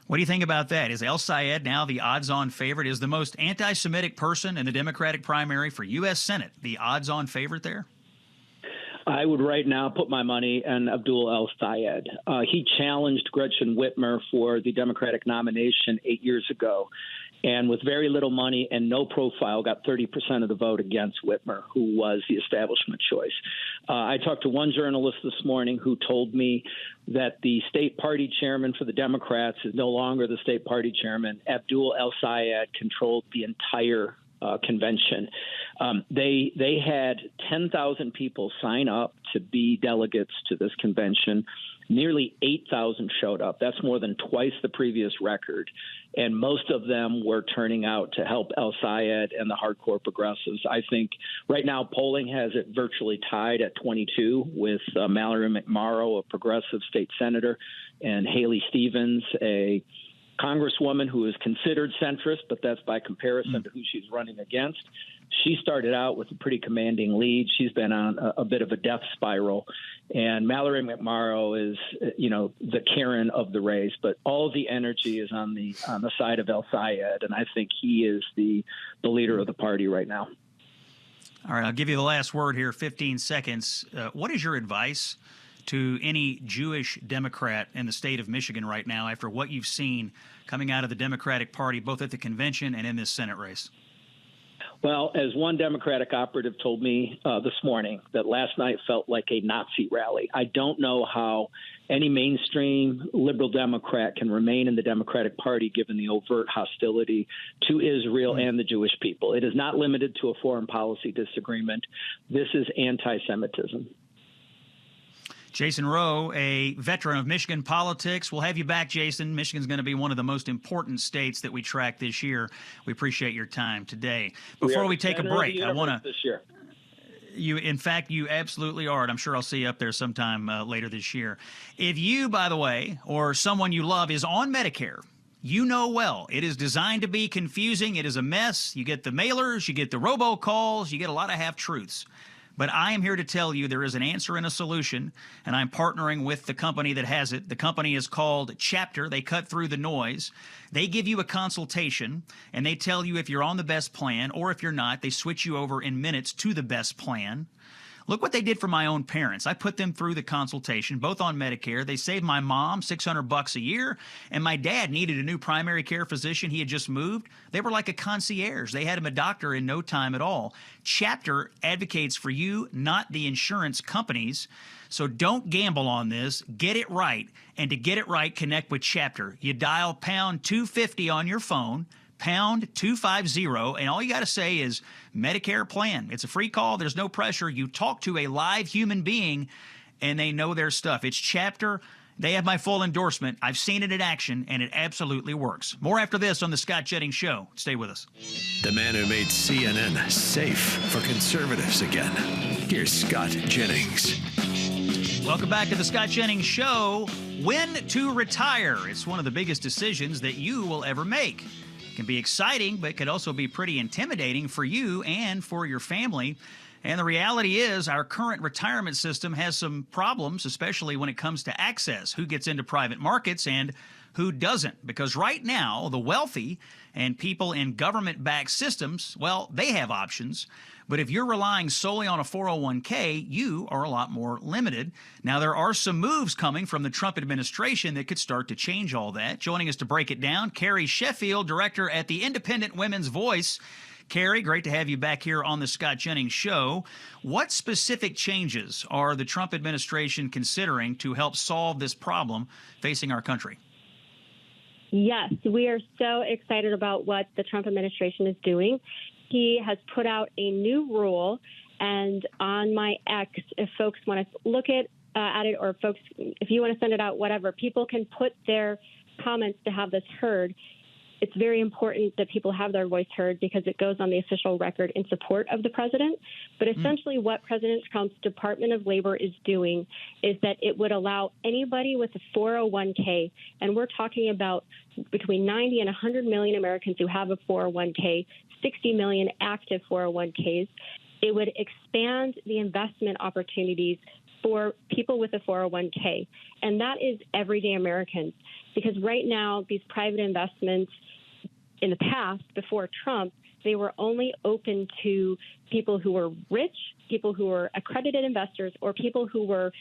What do you think about that? Is El Sayed now the odds-on favorite? Is the most anti-Semitic person in the Democratic primary for U.S. Senate the odds-on favorite there? I would right now put my money on Abdul El Sayed. He challenged Gretchen Whitmer for the Democratic nomination 8 years ago, and with very little money and no profile, got 30% of the vote against Whitmer, who was the establishment choice. I talked to one journalist this morning who told me that the state party chairman for the Democrats is no longer the state party chairman. Abdul El Sayed controlled the entire convention. They had 10,000 people sign up to be delegates to this convention. Nearly 8,000 showed up. That's more than twice the previous record. And most of them were turning out to help El Sayed and the hardcore progressives. I think right now polling has it virtually tied at 22 with Mallory McMorrow, a progressive state senator, and Haley Stevens, a congresswoman who is considered centrist, but that's by comparison to who she's running against. She started out with a pretty commanding lead. She's been on a bit of a death spiral. And Mallory McMorrow is, the Karen of the race. But all the energy is on the side of El Sayed, and I think he is the leader of the party right now. All right, I'll give you the last word here, 15 seconds. What is your advice to any Jewish Democrat in the state of Michigan right now after what you've seen coming out of the Democratic Party, both at the convention and in this Senate race? Well, as one Democratic operative told me this morning, that last night felt like a Nazi rally. I don't know how any mainstream liberal Democrat can remain in the Democratic Party given the overt hostility to Israel and the Jewish people. It is not limited to a foreign policy disagreement. This is anti-Semitism. Jason Roe, a veteran of Michigan politics. We'll have you back, Jason. Michigan's going to be one of the most important states that we track this year. We appreciate your time today. Before we take a break, I want to... This year. In fact, you absolutely are, and I'm sure I'll see you up there sometime later this year. If you, by the way, or someone you love is on Medicare, you know well, it is designed to be confusing. It is a mess. You get the mailers, you get the robocalls, you get a lot of half-truths. But I am here to tell you there is an answer and a solution, and I'm partnering with the company that has it. The company is called Chapter. They cut through the noise. They give you a consultation, and they tell you if you're on the best plan, or if you're not, they switch you over in minutes to the best plan. Look what they did for my own parents. I put them through the consultation, both on Medicare. They saved my mom $600 a year, and my dad needed a new primary care physician. He had just moved. They were like a concierge. They had him a doctor in no time at all. Chapter advocates for you, not the insurance companies. So don't gamble on this. Get it right. And to get it right, connect with Chapter. You dial pound 250 on your phone, pound 250, and all you got to say is Medicare plan. It's a free call. There's no pressure. You talk to a live human being, and they know their stuff. It's Chapter. They have my full endorsement. I've seen it in action, and it absolutely works. More after this on The Scott Jennings Show. Stay with us. The man who made CNN safe for conservatives again. Here's Scott Jennings. Welcome back to The Scott Jennings Show. When to retire. It's one of the biggest decisions that you will ever make. It can be exciting, but it could also be pretty intimidating for you and for your family. And the reality is our current retirement system has some problems, especially when it comes to access, who gets into private markets and who doesn't. Because right now, the wealthy and people in government-backed systems, well, they have options. But if you're relying solely on a 401k, you are a lot more limited. Now, there are some moves coming from the Trump administration that could start to change all that. Joining us to break it down, Carrie Sheffield, director at the Independent Women's Voice. Carrie, great to have you back here on the Scott Jennings Show. What specific changes are the Trump administration considering to help solve this problem facing our country? Yes, we are so excited about what the Trump administration is doing. he has put out a new rule. And on my X, if folks want to look at it, or folks, if you want to send it out, whatever, people can put their comments to have this heard. It's very important that people have their voice heard because it goes on the official record in support of the president. But essentially what President Trump's Department of Labor is doing is that it would allow anybody with a 401k, and we're talking about between 90 and 100 million Americans who have a 401k, 60 million active 401ks. It would expand the investment opportunities for people with a 401k. And that is everyday Americans. Because right now, these private investments in the past, before Trump, they were only open to people who were rich, people who were accredited investors, or people who were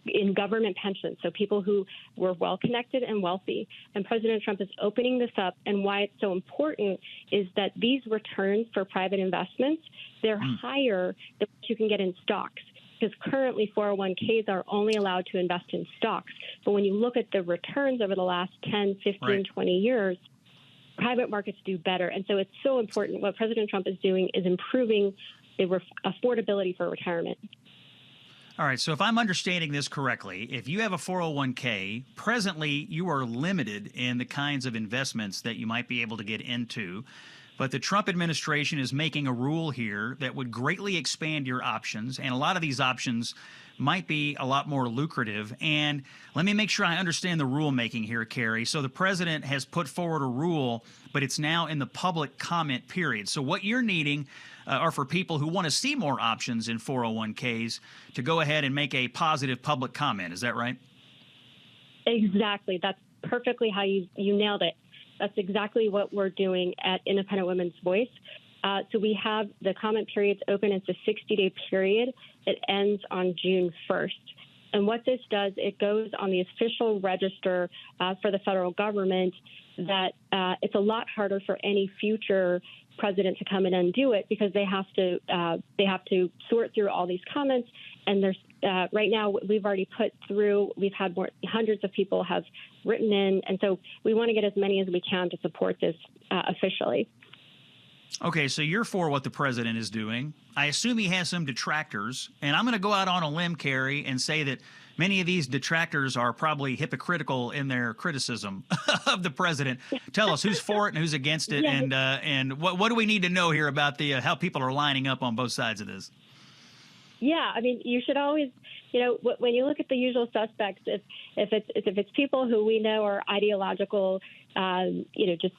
in government pensions, so people who were well-connected and wealthy. And President Trump is opening this up, and why it's so important is that these returns for private investments, they're higher than what you can get in stocks, because currently 401ks are only allowed to invest in stocks. But when you look at the returns over the last 10, 15, 20 years, private markets do better. And so it's so important. What President Trump is doing is improving the affordability for retirement. All right, so if I'm understanding this correctly, if you have a 401k, presently you are limited in the kinds of investments that you might be able to get into. But the Trump administration is making a rule here that would greatly expand your options, and a lot of these options might be a lot more lucrative. And let me make sure I understand the rulemaking here, Carrie. So the president has put forward a rule, but it's now in the public comment period. So what you're needing are for people who want to see more options in 401ks to go ahead and make a positive public comment. Is that right? Exactly. That's perfectly how you nailed it. That's exactly what we're doing at Independent Women's Voice. So we have the comment periods open. It's a 60-day period. It ends on June 1st. And what this does, it goes on the official register for the federal government that it's a lot harder for any future president to come in and do it because they have to sort through all these comments. And there's right now we've already put through, we've had hundreds of people have written in. And so we want to get as many as we can to support this officially. Okay, so you're for what the president is doing. I assume he has some detractors, and I'm going to go out on a limb, Carrie, and say that many of these detractors are probably hypocritical in their criticism of the president. Tell us who's for it and who's against it, and what do we need to know here about the how people are lining up on both sides of this? Yeah, I mean, you should always, when you look at the usual suspects, if it's people who we know are ideological, just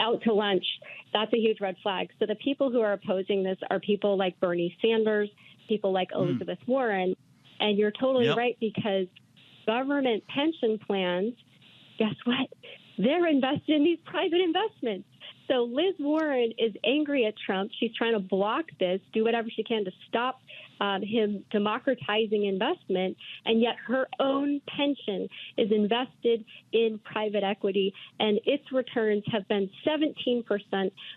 out to lunch, that's a huge red flag. So the people who are opposing this are people like Bernie Sanders, people like Elizabeth Warren. And you're totally right, because government pension plans, guess what? They're invested in these private investments. So Liz Warren is angry at Trump. She's trying to block this, do whatever she can to stop him democratizing investment, and yet her own pension is invested in private equity, and its returns have been 17%,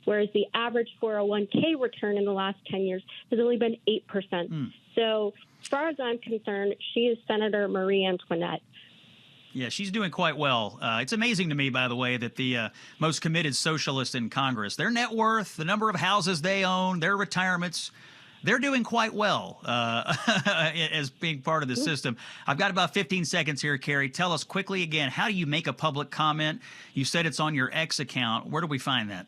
whereas the average 401k return in the last 10 years has only been 8%. So as far as I'm concerned, she is Senator Marie Antoinette. Yeah, she's doing quite well. It's amazing to me, by the way, that the most committed socialists in Congress, their net worth, the number of houses they own, their retirements, they're doing quite well as being part of the system. I've got about 15 seconds here, Carrie. Tell us quickly again, how do you make a public comment? You said it's on your X account. Where do we find that?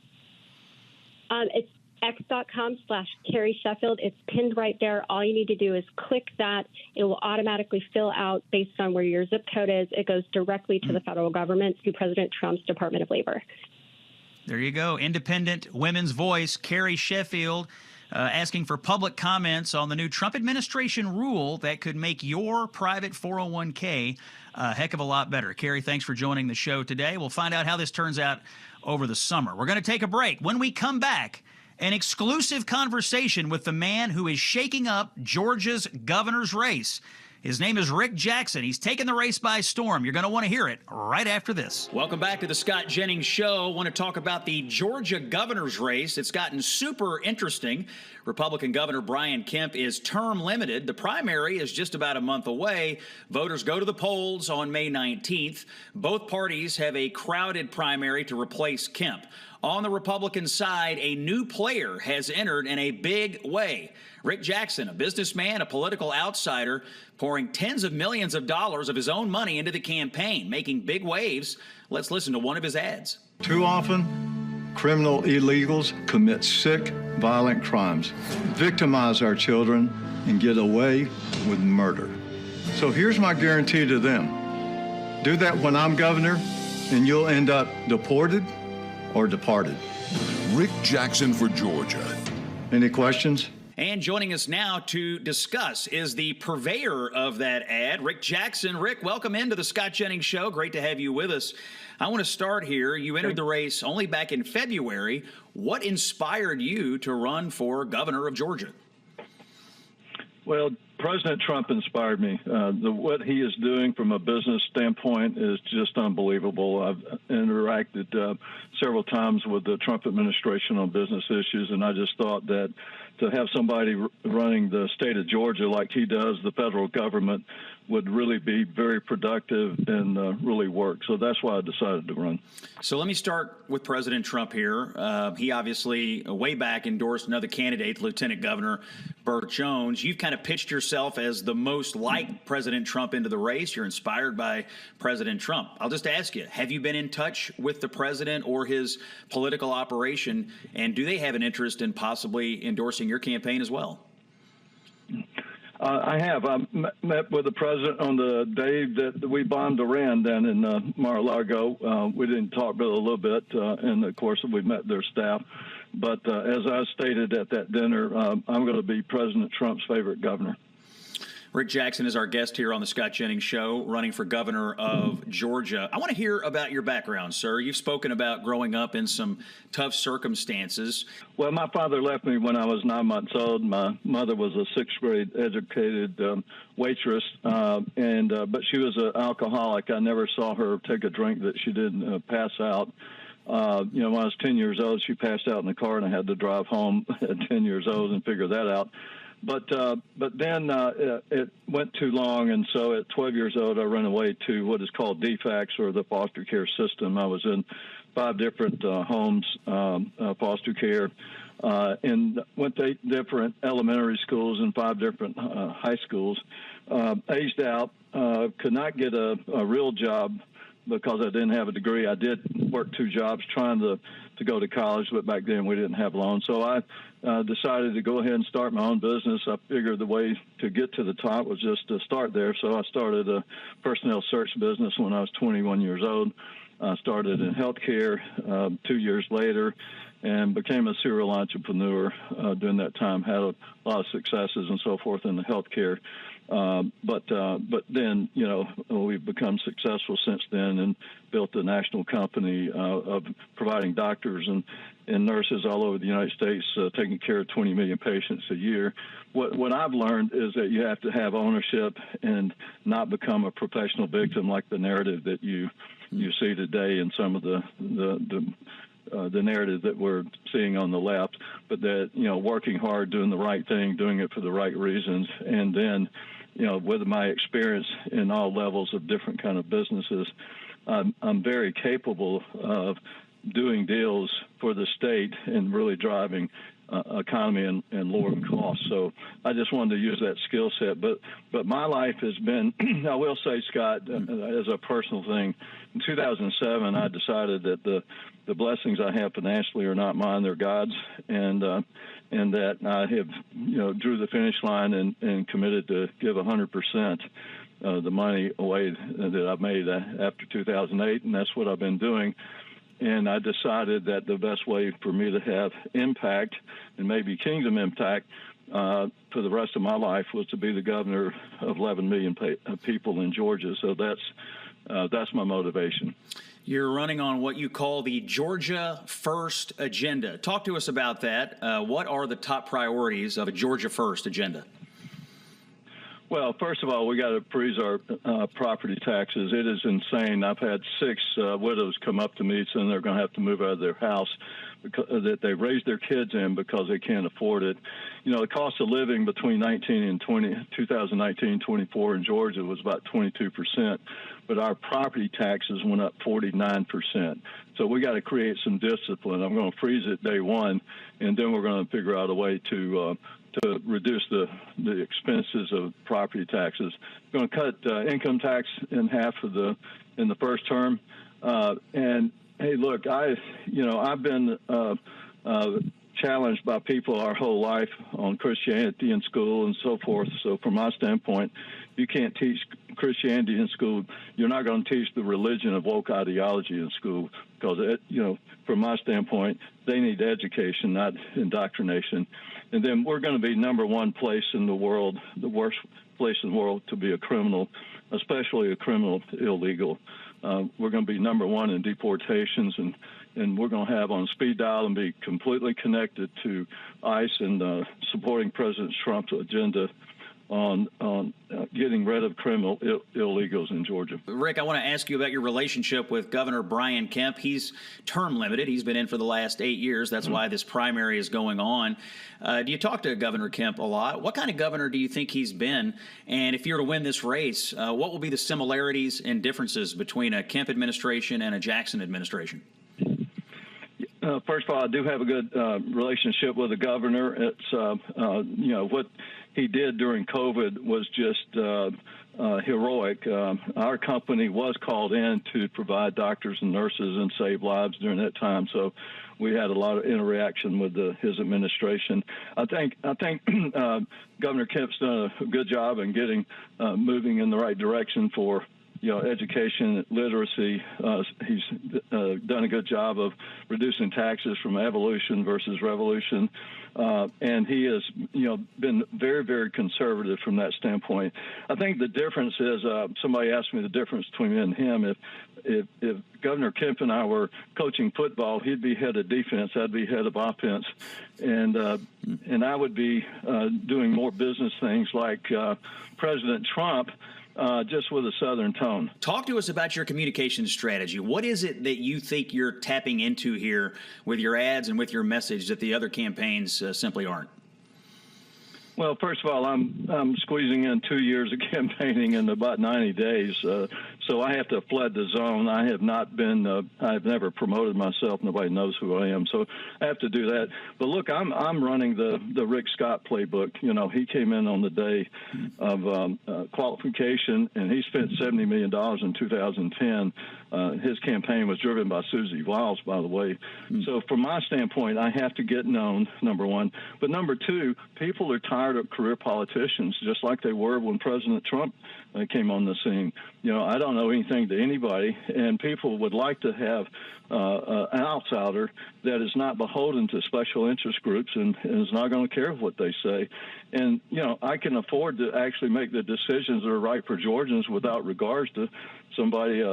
It's x.com/Carrie Sheffield. It's pinned right there. All you need to do is click that. It will automatically fill out based on where your zip code is. It goes directly to the federal government, to President Trump's Department of Labor. There you go. Independent Women's Voice, Carrie Sheffield, asking for public comments on the new Trump administration rule that could make your private 401k a heck of a lot better. Carrie, thanks for joining the show today. We'll find out how this turns out over the summer. We're going to take a break. When we come back, an exclusive conversation with the man who is shaking up Georgia's governor's race. His name is Rick Jackson. He's taken the race by storm. You're going to want to hear it right after this. Welcome back to the Scott Jennings Show. I want to talk about the Georgia governor's race. It's gotten super interesting. Republican Governor Brian Kemp is term limited. The primary is just about a month away. Voters go to the polls on May 19th. Both parties have a crowded primary to replace Kemp. On the Republican side, a new player has entered in a big way. Rick Jackson, a businessman, a political outsider, pouring tens of millions of dollars of his own money into the campaign, making big waves. Let's listen to one of his ads. Too often, criminal illegals commit sick, violent crimes, victimize our children, and get away with murder. So here's my guarantee to them. Do that when I'm governor, and you'll end up deported or departed. Rick Jackson for Georgia. Any questions? And joining us now to discuss is the purveyor of that ad, Rick Jackson. Rick, welcome into the Scott Jennings Show. Great to have you with us. I want to start here. You entered the race only back in February. What inspired you to run for governor of Georgia? Well, President Trump inspired me. What he is doing from a business standpoint is just unbelievable. I've interacted several times with the Trump administration on business issues, and I just thought that to have somebody running the state of Georgia like he does, the federal government, would really be very productive and really work. So that's why I decided to run. So let me start with President Trump here. He obviously way back endorsed another candidate, Lieutenant Governor Burt Jones. You've kind of pitched yourself as the most like President Trump into the race. You're inspired by President Trump. I'll just ask you, have you been in touch with the president or his political operation, and do they have an interest in possibly endorsing your campaign as well? I have. I met with the president on the day that we bombed Iran down in Mar-a-Lago. We didn't talk but a little bit, and of course we met their staff. But as I stated at that dinner, I'm going to be President Trump's favorite governor. Rick Jackson is our guest here on the Scott Jennings Show, running for governor of Georgia. I want to hear about your background, sir. You've spoken about growing up in some tough circumstances. Well, my father left me when I was 9 months old. My mother was a sixth-grade educated waitress, but she was an alcoholic. I never saw her take a drink that she didn't pass out. When I was 10 years old, she passed out in the car, and I had to drive home at 10 years old and figure that out. But then it went too long, and so at 12 years old, I ran away to what is called DFACS, or the foster care system. I was in 5 different homes, foster care, and went to 8 different elementary schools and 5 different high schools. Aged out, could not get a real job because I didn't have a degree. I did work 2 jobs trying to go to college, but back then we didn't have loans. So I decided to go ahead and start my own business. I figured the way to get to the top was just to start there. So I started a personnel search business when I was 21 years old. I started in healthcare 2 years later and became a serial entrepreneur during that time, had a lot of successes and so forth in the healthcare. But then, we've become successful since then and built a national company of providing doctors and nurses all over the United States, taking care of 20 million patients a year. What I've learned is that you have to have ownership and not become a professional victim like the narrative that you see today in some of the narrative that we're seeing on the left, but that, working hard, doing the right thing, doing it for the right reasons, and then, with my experience in all levels of different kind of businesses, I'm very capable of doing deals for the state and really driving economy and lowering costs. So I just wanted to use that skill set. But my life has been, I will say, Scott, as a personal thing, in 2007, I decided that the blessings I have financially are not mine, they're God's, and that I have, drew the finish line and committed to give 100% the money away that I made after 2008, and that's what I've been doing. And I decided that the best way for me to have impact and maybe kingdom impact for the rest of my life was to be the governor of 11 million people in Georgia. So that's my motivation. You're running on what you call the Georgia First agenda. Talk to us about that. What are the top priorities of a Georgia First agenda? Well, first of all, we got to freeze our property taxes. It is insane. I've had 6 widows come up to me saying they're going to have to move out of their house that they raised their kids in because they can't afford it. The cost of living between 2019-24 in Georgia was about 22%, but our property taxes went up 49%. So we got to create some discipline. I'm going to freeze it day one, and then we're going to figure out a way to reduce the expenses of property taxes. We're going to cut income tax in half in the first term. And hey, look, I've been challenged by people our whole life on Christianity in school and so forth. So from my standpoint, you can't teach Christianity in school. You're not going to teach the religion of woke ideology in school because, from my standpoint, they need education, not indoctrination. And then we're going to be number one place in the world, the worst place in the world to be a criminal, especially a criminal illegal. We're going to be number one in deportations, and we're going to have on speed dial and be completely connected to ICE and supporting President Trump's agenda on getting rid of criminal illegals in Georgia. Rick, I want to ask you about your relationship with Governor Brian Kemp. He's term limited. He's been in for the last 8 years. That's why this primary is going on. Do you talk to Governor Kemp a lot? What kind of governor do you think he's been? And if you were to win this race, what will be the similarities and differences between a Kemp administration and a Jackson administration? First of all, I do have a good relationship with the governor. It's, what he did during COVID was just heroic. Our company was called in to provide doctors and nurses and save lives during that time. So we had a lot of interaction with his administration. I think Governor Kemp's done a good job in getting moving in the right direction for education, literacy. He's done a good job of reducing taxes from evolution versus revolution. And he has, been very, very conservative from that standpoint. I think the difference is, somebody asked me the difference between me and him. If Governor Kemp and I were coaching football, he'd be head of defense, I'd be head of offense. And I would be doing more business things like President Trump, just with a Southern tone. Talk to us about your communication strategy. What is it that you think you're tapping into here with your ads and with your message that the other campaigns simply aren't? Well, first of all, I'm squeezing in 2 years of campaigning in about 90 days, so I have to flood the zone. I have not been. I've never promoted myself. Nobody knows who I am, so I have to do that. But look, I'm running the Rick Scott playbook. He came in on the day of qualification, and he spent $70 million in 2010. His campaign was driven by Susie Wiles, by the way. So from my standpoint, I have to get known, number one. But number two, people are tired of career politicians, just like they were when President Trump came on the scene. I don't know anything to anybody, and people would like to have an outsider that is not beholden to special interest groups and is not going to care what they say. And, I can afford to actually make the decisions that are right for Georgians without regards to somebody,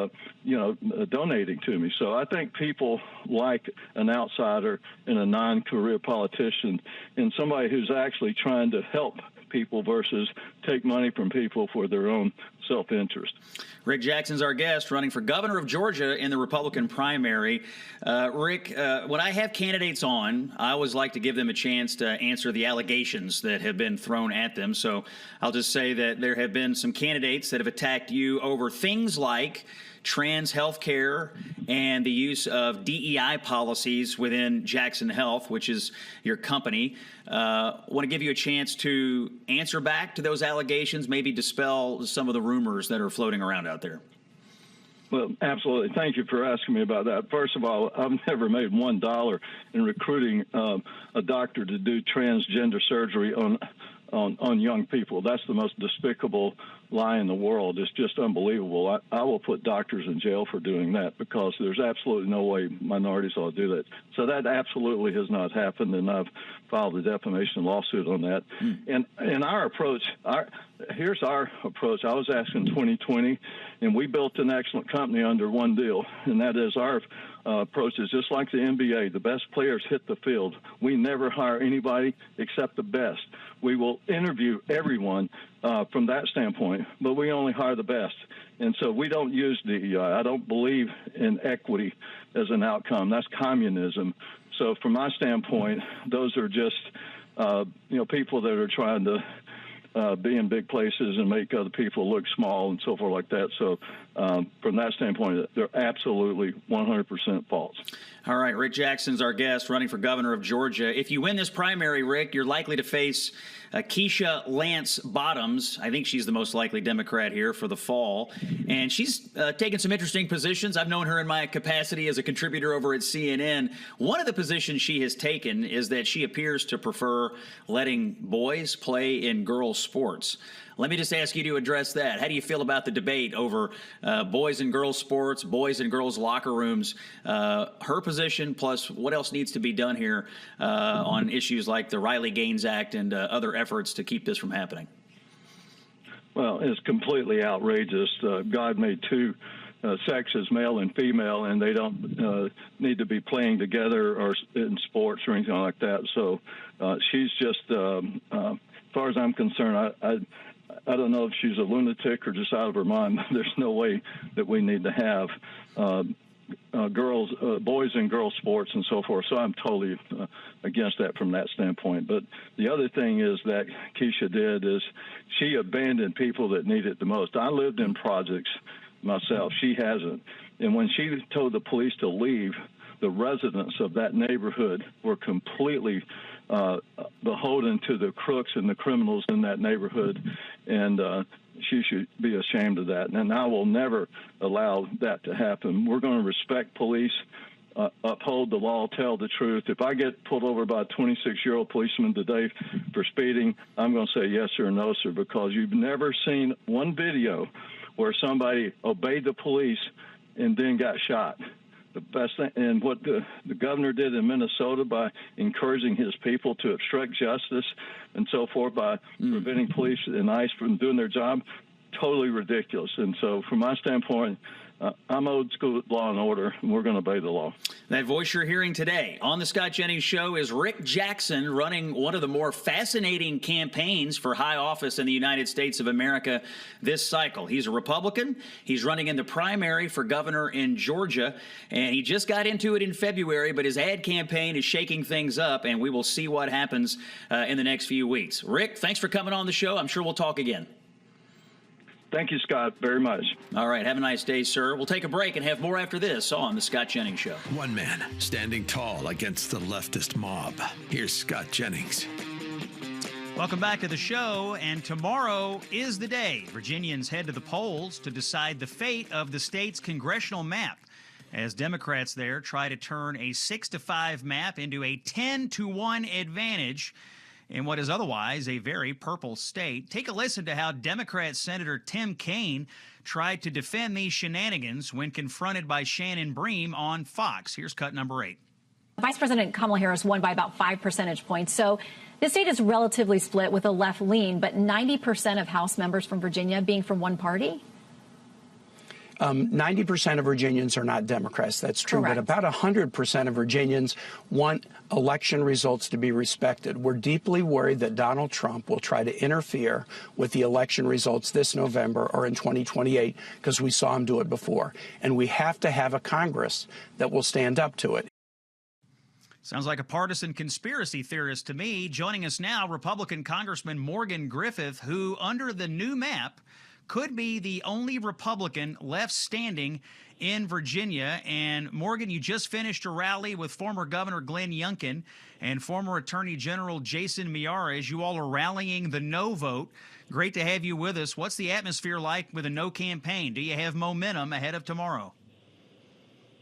donating to me. So I think people like an outsider and a non-career politician and somebody who's actually trying to help people versus take money from people for their own self-interest. Rick Jackson's our guest, running for governor of Georgia in the Republican primary. Rick, when I have candidates on, I always like to give them a chance to answer the allegations that have been thrown at them. So I'll just say that there have been some candidates that have attacked you over things like trans health care and the use of DEI policies within Jackson Health, which is your company. Want to give you a chance to answer back to those allegations, maybe dispel some of the rumors that are floating around out there. Well, absolutely. Thank you for asking me about that. First of all, I've never made $1 in recruiting a doctor to do transgender surgery on young people. That's the most despicable lie in the world. It's just unbelievable. I will put doctors in jail for doing that because there's absolutely no way minorities ought to do that. So that absolutely has not happened, and I've filed a defamation lawsuit on that. And our approach, here's our approach. I was asked in 2020, and we built an excellent company under one deal, and that is our approach is just like the NBA. The best players hit the field. We never hire anybody except the best. We will interview everyone from that standpoint, but we only hire the best. And so we don't use DEI. I don't believe in equity as an outcome. That's communism. So from my standpoint, those are just, people that are trying to be in big places and make other people look small and so forth like that. So from that standpoint, they're absolutely 100% false. All right, Rick Jackson's our guest, running for governor of Georgia. If you win this primary, Rick, you're likely to face Keisha Lance Bottoms. I think she's the most likely Democrat here for the fall. And she's taken some interesting positions. I've known her in my capacity as a contributor over at CNN. One of the positions she has taken is that she appears to prefer letting boys play in girls' sports. Let me just ask you to address that. How do you feel about the debate over boys and girls sports, boys and girls locker rooms, her position, plus what else needs to be done here on issues like the Riley Gaines Act and other efforts to keep this from happening? Well, it's completely outrageous. God made two sexes, male and female, and they don't need to be playing together or in sports or anything like that. So she's just, as far as I'm concerned, I don't know if she's a lunatic or just out of her mind. There's no way that we need to have boys and girls sports and so forth. So I'm totally against that from that standpoint. But the other thing is that Keisha did is she abandoned people that need it the most. I lived in projects myself. She hasn't. And when she told the police to leave, the residents of that neighborhood were completely beholden to the crooks and the criminals in that neighborhood, and she should be ashamed of that. And I will never allow that to happen. We're going to respect police, uphold the law, tell the truth. If I get pulled over by a 26-year-old policeman today for speeding, I'm going to say yes or no, sir, because you've never seen one video where somebody obeyed the police and then got shot. The best thing, and what the governor did in Minnesota by encouraging his people to obstruct justice and so forth by preventing police and ICE from doing their job, totally ridiculous. And so from my standpoint, I'm old school law and order, and we're going to obey the law. That voice you're hearing today on the Scott Jennings Show is Rick Jackson, running one of the more fascinating campaigns for high office in the United States of America this cycle. He's a Republican. He's running in the primary for governor in Georgia, and he just got into it in February, but his ad campaign is shaking things up, and we will see what happens in the next few weeks. Rick, thanks for coming on the show. I'm sure we'll talk again. Thank you, Scott, very much. All right. Have a nice day, sir. We'll take a break and have more after this on The Scott Jennings Show. One man standing tall against the leftist mob. Here's Scott Jennings. Welcome back to the show. And tomorrow is the day Virginians head to the polls to decide the fate of the state's congressional map, as Democrats there try to turn a 6-5 map into a 10-1 advantage in what is otherwise a very purple state. Take a listen to how Democrat Senator Tim Kaine tried to defend these shenanigans when confronted by Shannon Bream on Fox. Here's cut number 8. Vice President Kamala Harris won by about 5 percentage points. So this state is relatively split with a left lean, but 90% of House members from Virginia being from one party? 90% of Virginians are not Democrats. That's true. Correct. But about 100% of Virginians want election results to be respected. We're deeply worried that Donald Trump will try to interfere with the election results this November or in 2028, because we saw him do it before. And we have to have a Congress that will stand up to it. Sounds like a partisan conspiracy theorist to me. Joining us now, Republican Congressman Morgan Griffith, who, under the new map, could be the only Republican left standing in Virginia. And Morgan, you just finished a rally with former Governor Glenn Youngkin and former Attorney General Jason Miyares. You all are rallying the no vote. Great to have you with us. What's the atmosphere like with a no campaign? Do you have momentum ahead of tomorrow?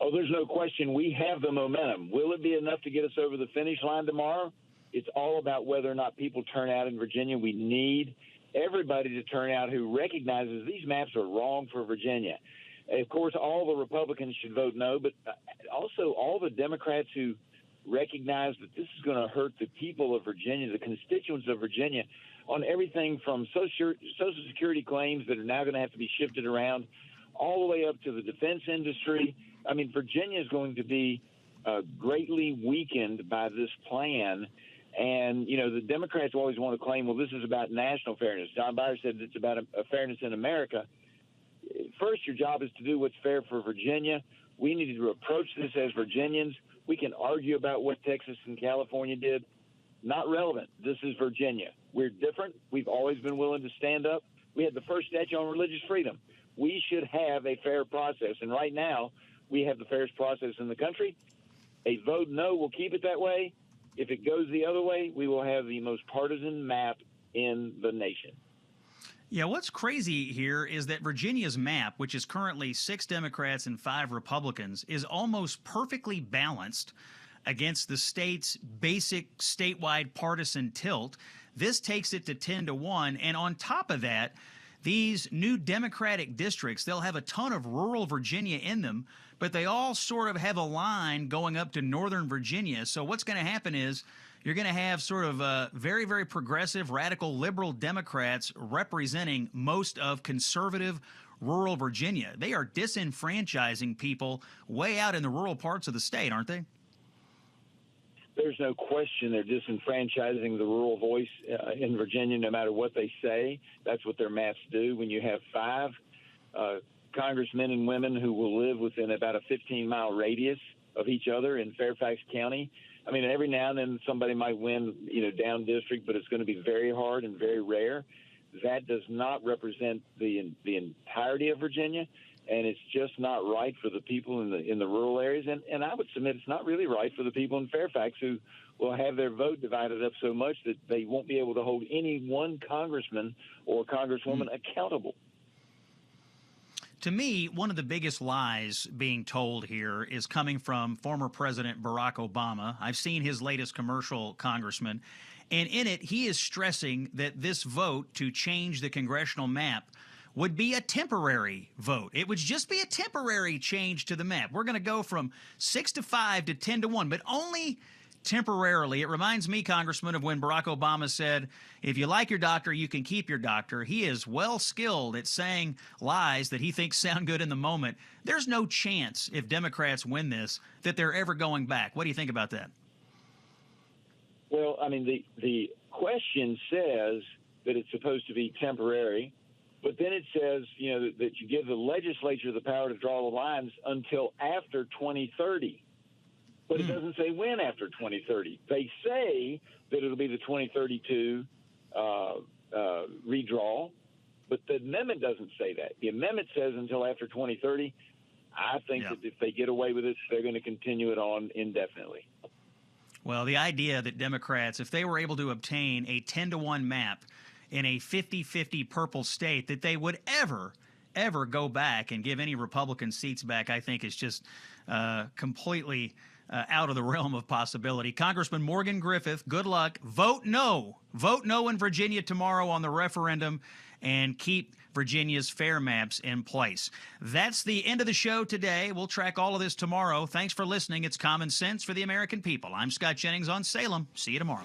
Oh, there's no question. We have the momentum. Will it be enough to get us over the finish line tomorrow? It's all about whether or not people turn out in Virginia. We need everybody to turn out who recognizes these maps are wrong for Virginia. Of course, all the Republicans should vote no, but also all the Democrats who recognize that this is going to hurt the people of Virginia, the constituents of Virginia, on everything from Social Security claims that are now going to have to be shifted around, all the way up to the defense industry. I mean, Virginia is going to be greatly weakened by this plan. And, you know, the Democrats always want to claim, well, this is about national fairness. John Byers said it's about a fairness in America. First, your job is to do what's fair for Virginia. We need to approach this as Virginians. We can argue about what Texas and California did. Not relevant. This is Virginia. We're different. We've always been willing to stand up. We had the first statute on religious freedom. We should have a fair process. And right now, we have the fairest process in the country. A vote no will keep it that way. If it goes the other way, we will have the most partisan map in the nation. Yeah, what's crazy here is that Virginia's map, which is currently 6 Democrats and 5 Republicans, is almost perfectly balanced against the state's basic statewide partisan tilt. This takes it to 10-1. And on top of that, these new Democratic districts, they'll have a ton of rural Virginia in them, but they all sort of have a line going up to Northern Virginia. So what's going to happen is you're going to have sort of very, very progressive, radical, liberal Democrats representing most of conservative rural Virginia. They are disenfranchising people way out in the rural parts of the state, aren't they? There's no question they're disenfranchising the rural voice in Virginia, no matter what they say. That's what their maps do. When you have 5 congressmen and women who will live within about a 15-mile radius of each other in Fairfax County, I mean, every now and then somebody might win, down district, but it's going to be very hard and very rare. That does not represent the entirety of Virginia, and it's just not right for the people in the rural areas. And I would submit it's not really right for the people in Fairfax who will have their vote divided up so much that they won't be able to hold any one congressman or congresswoman accountable. To me, one of the biggest lies being told here is coming from former President Barack Obama. I've seen his latest commercial, Congressman, and in it, he is stressing that this vote to change the congressional map would be a temporary vote. It would just be a temporary change to the map. We're going to go from 6-5 to 10-1, but only temporarily. It reminds me, Congressman, of when Barack Obama said, if you like your doctor, you can keep your doctor. He is well skilled at saying lies that he thinks sound good in the moment. There's no chance, if Democrats win this, that they're ever going back. What do you think about that? Well, I mean, the question says that it's supposed to be temporary, but then it says, that you give the legislature the power to draw the lines until after 2030. But it doesn't say when after 2030. They say that it'll be the 2032 redraw, but the amendment doesn't say that. The amendment says until after 2030. I think that if they get away with it, they're going to continue it on indefinitely. Well, the idea that Democrats, if they were able to obtain a 10-1 map in a 50-50 purple state, that they would ever go back and give any Republican seats back, I think is just completely out of the realm of possibility. Congressman Morgan Griffith, good luck. Vote no. Vote no in Virginia tomorrow on the referendum and keep Virginia's fair maps in place. That's the end of the show today. We'll track all of this tomorrow. Thanks for listening. It's Common Sense for the American People. I'm Scott Jennings on Salem. See you tomorrow.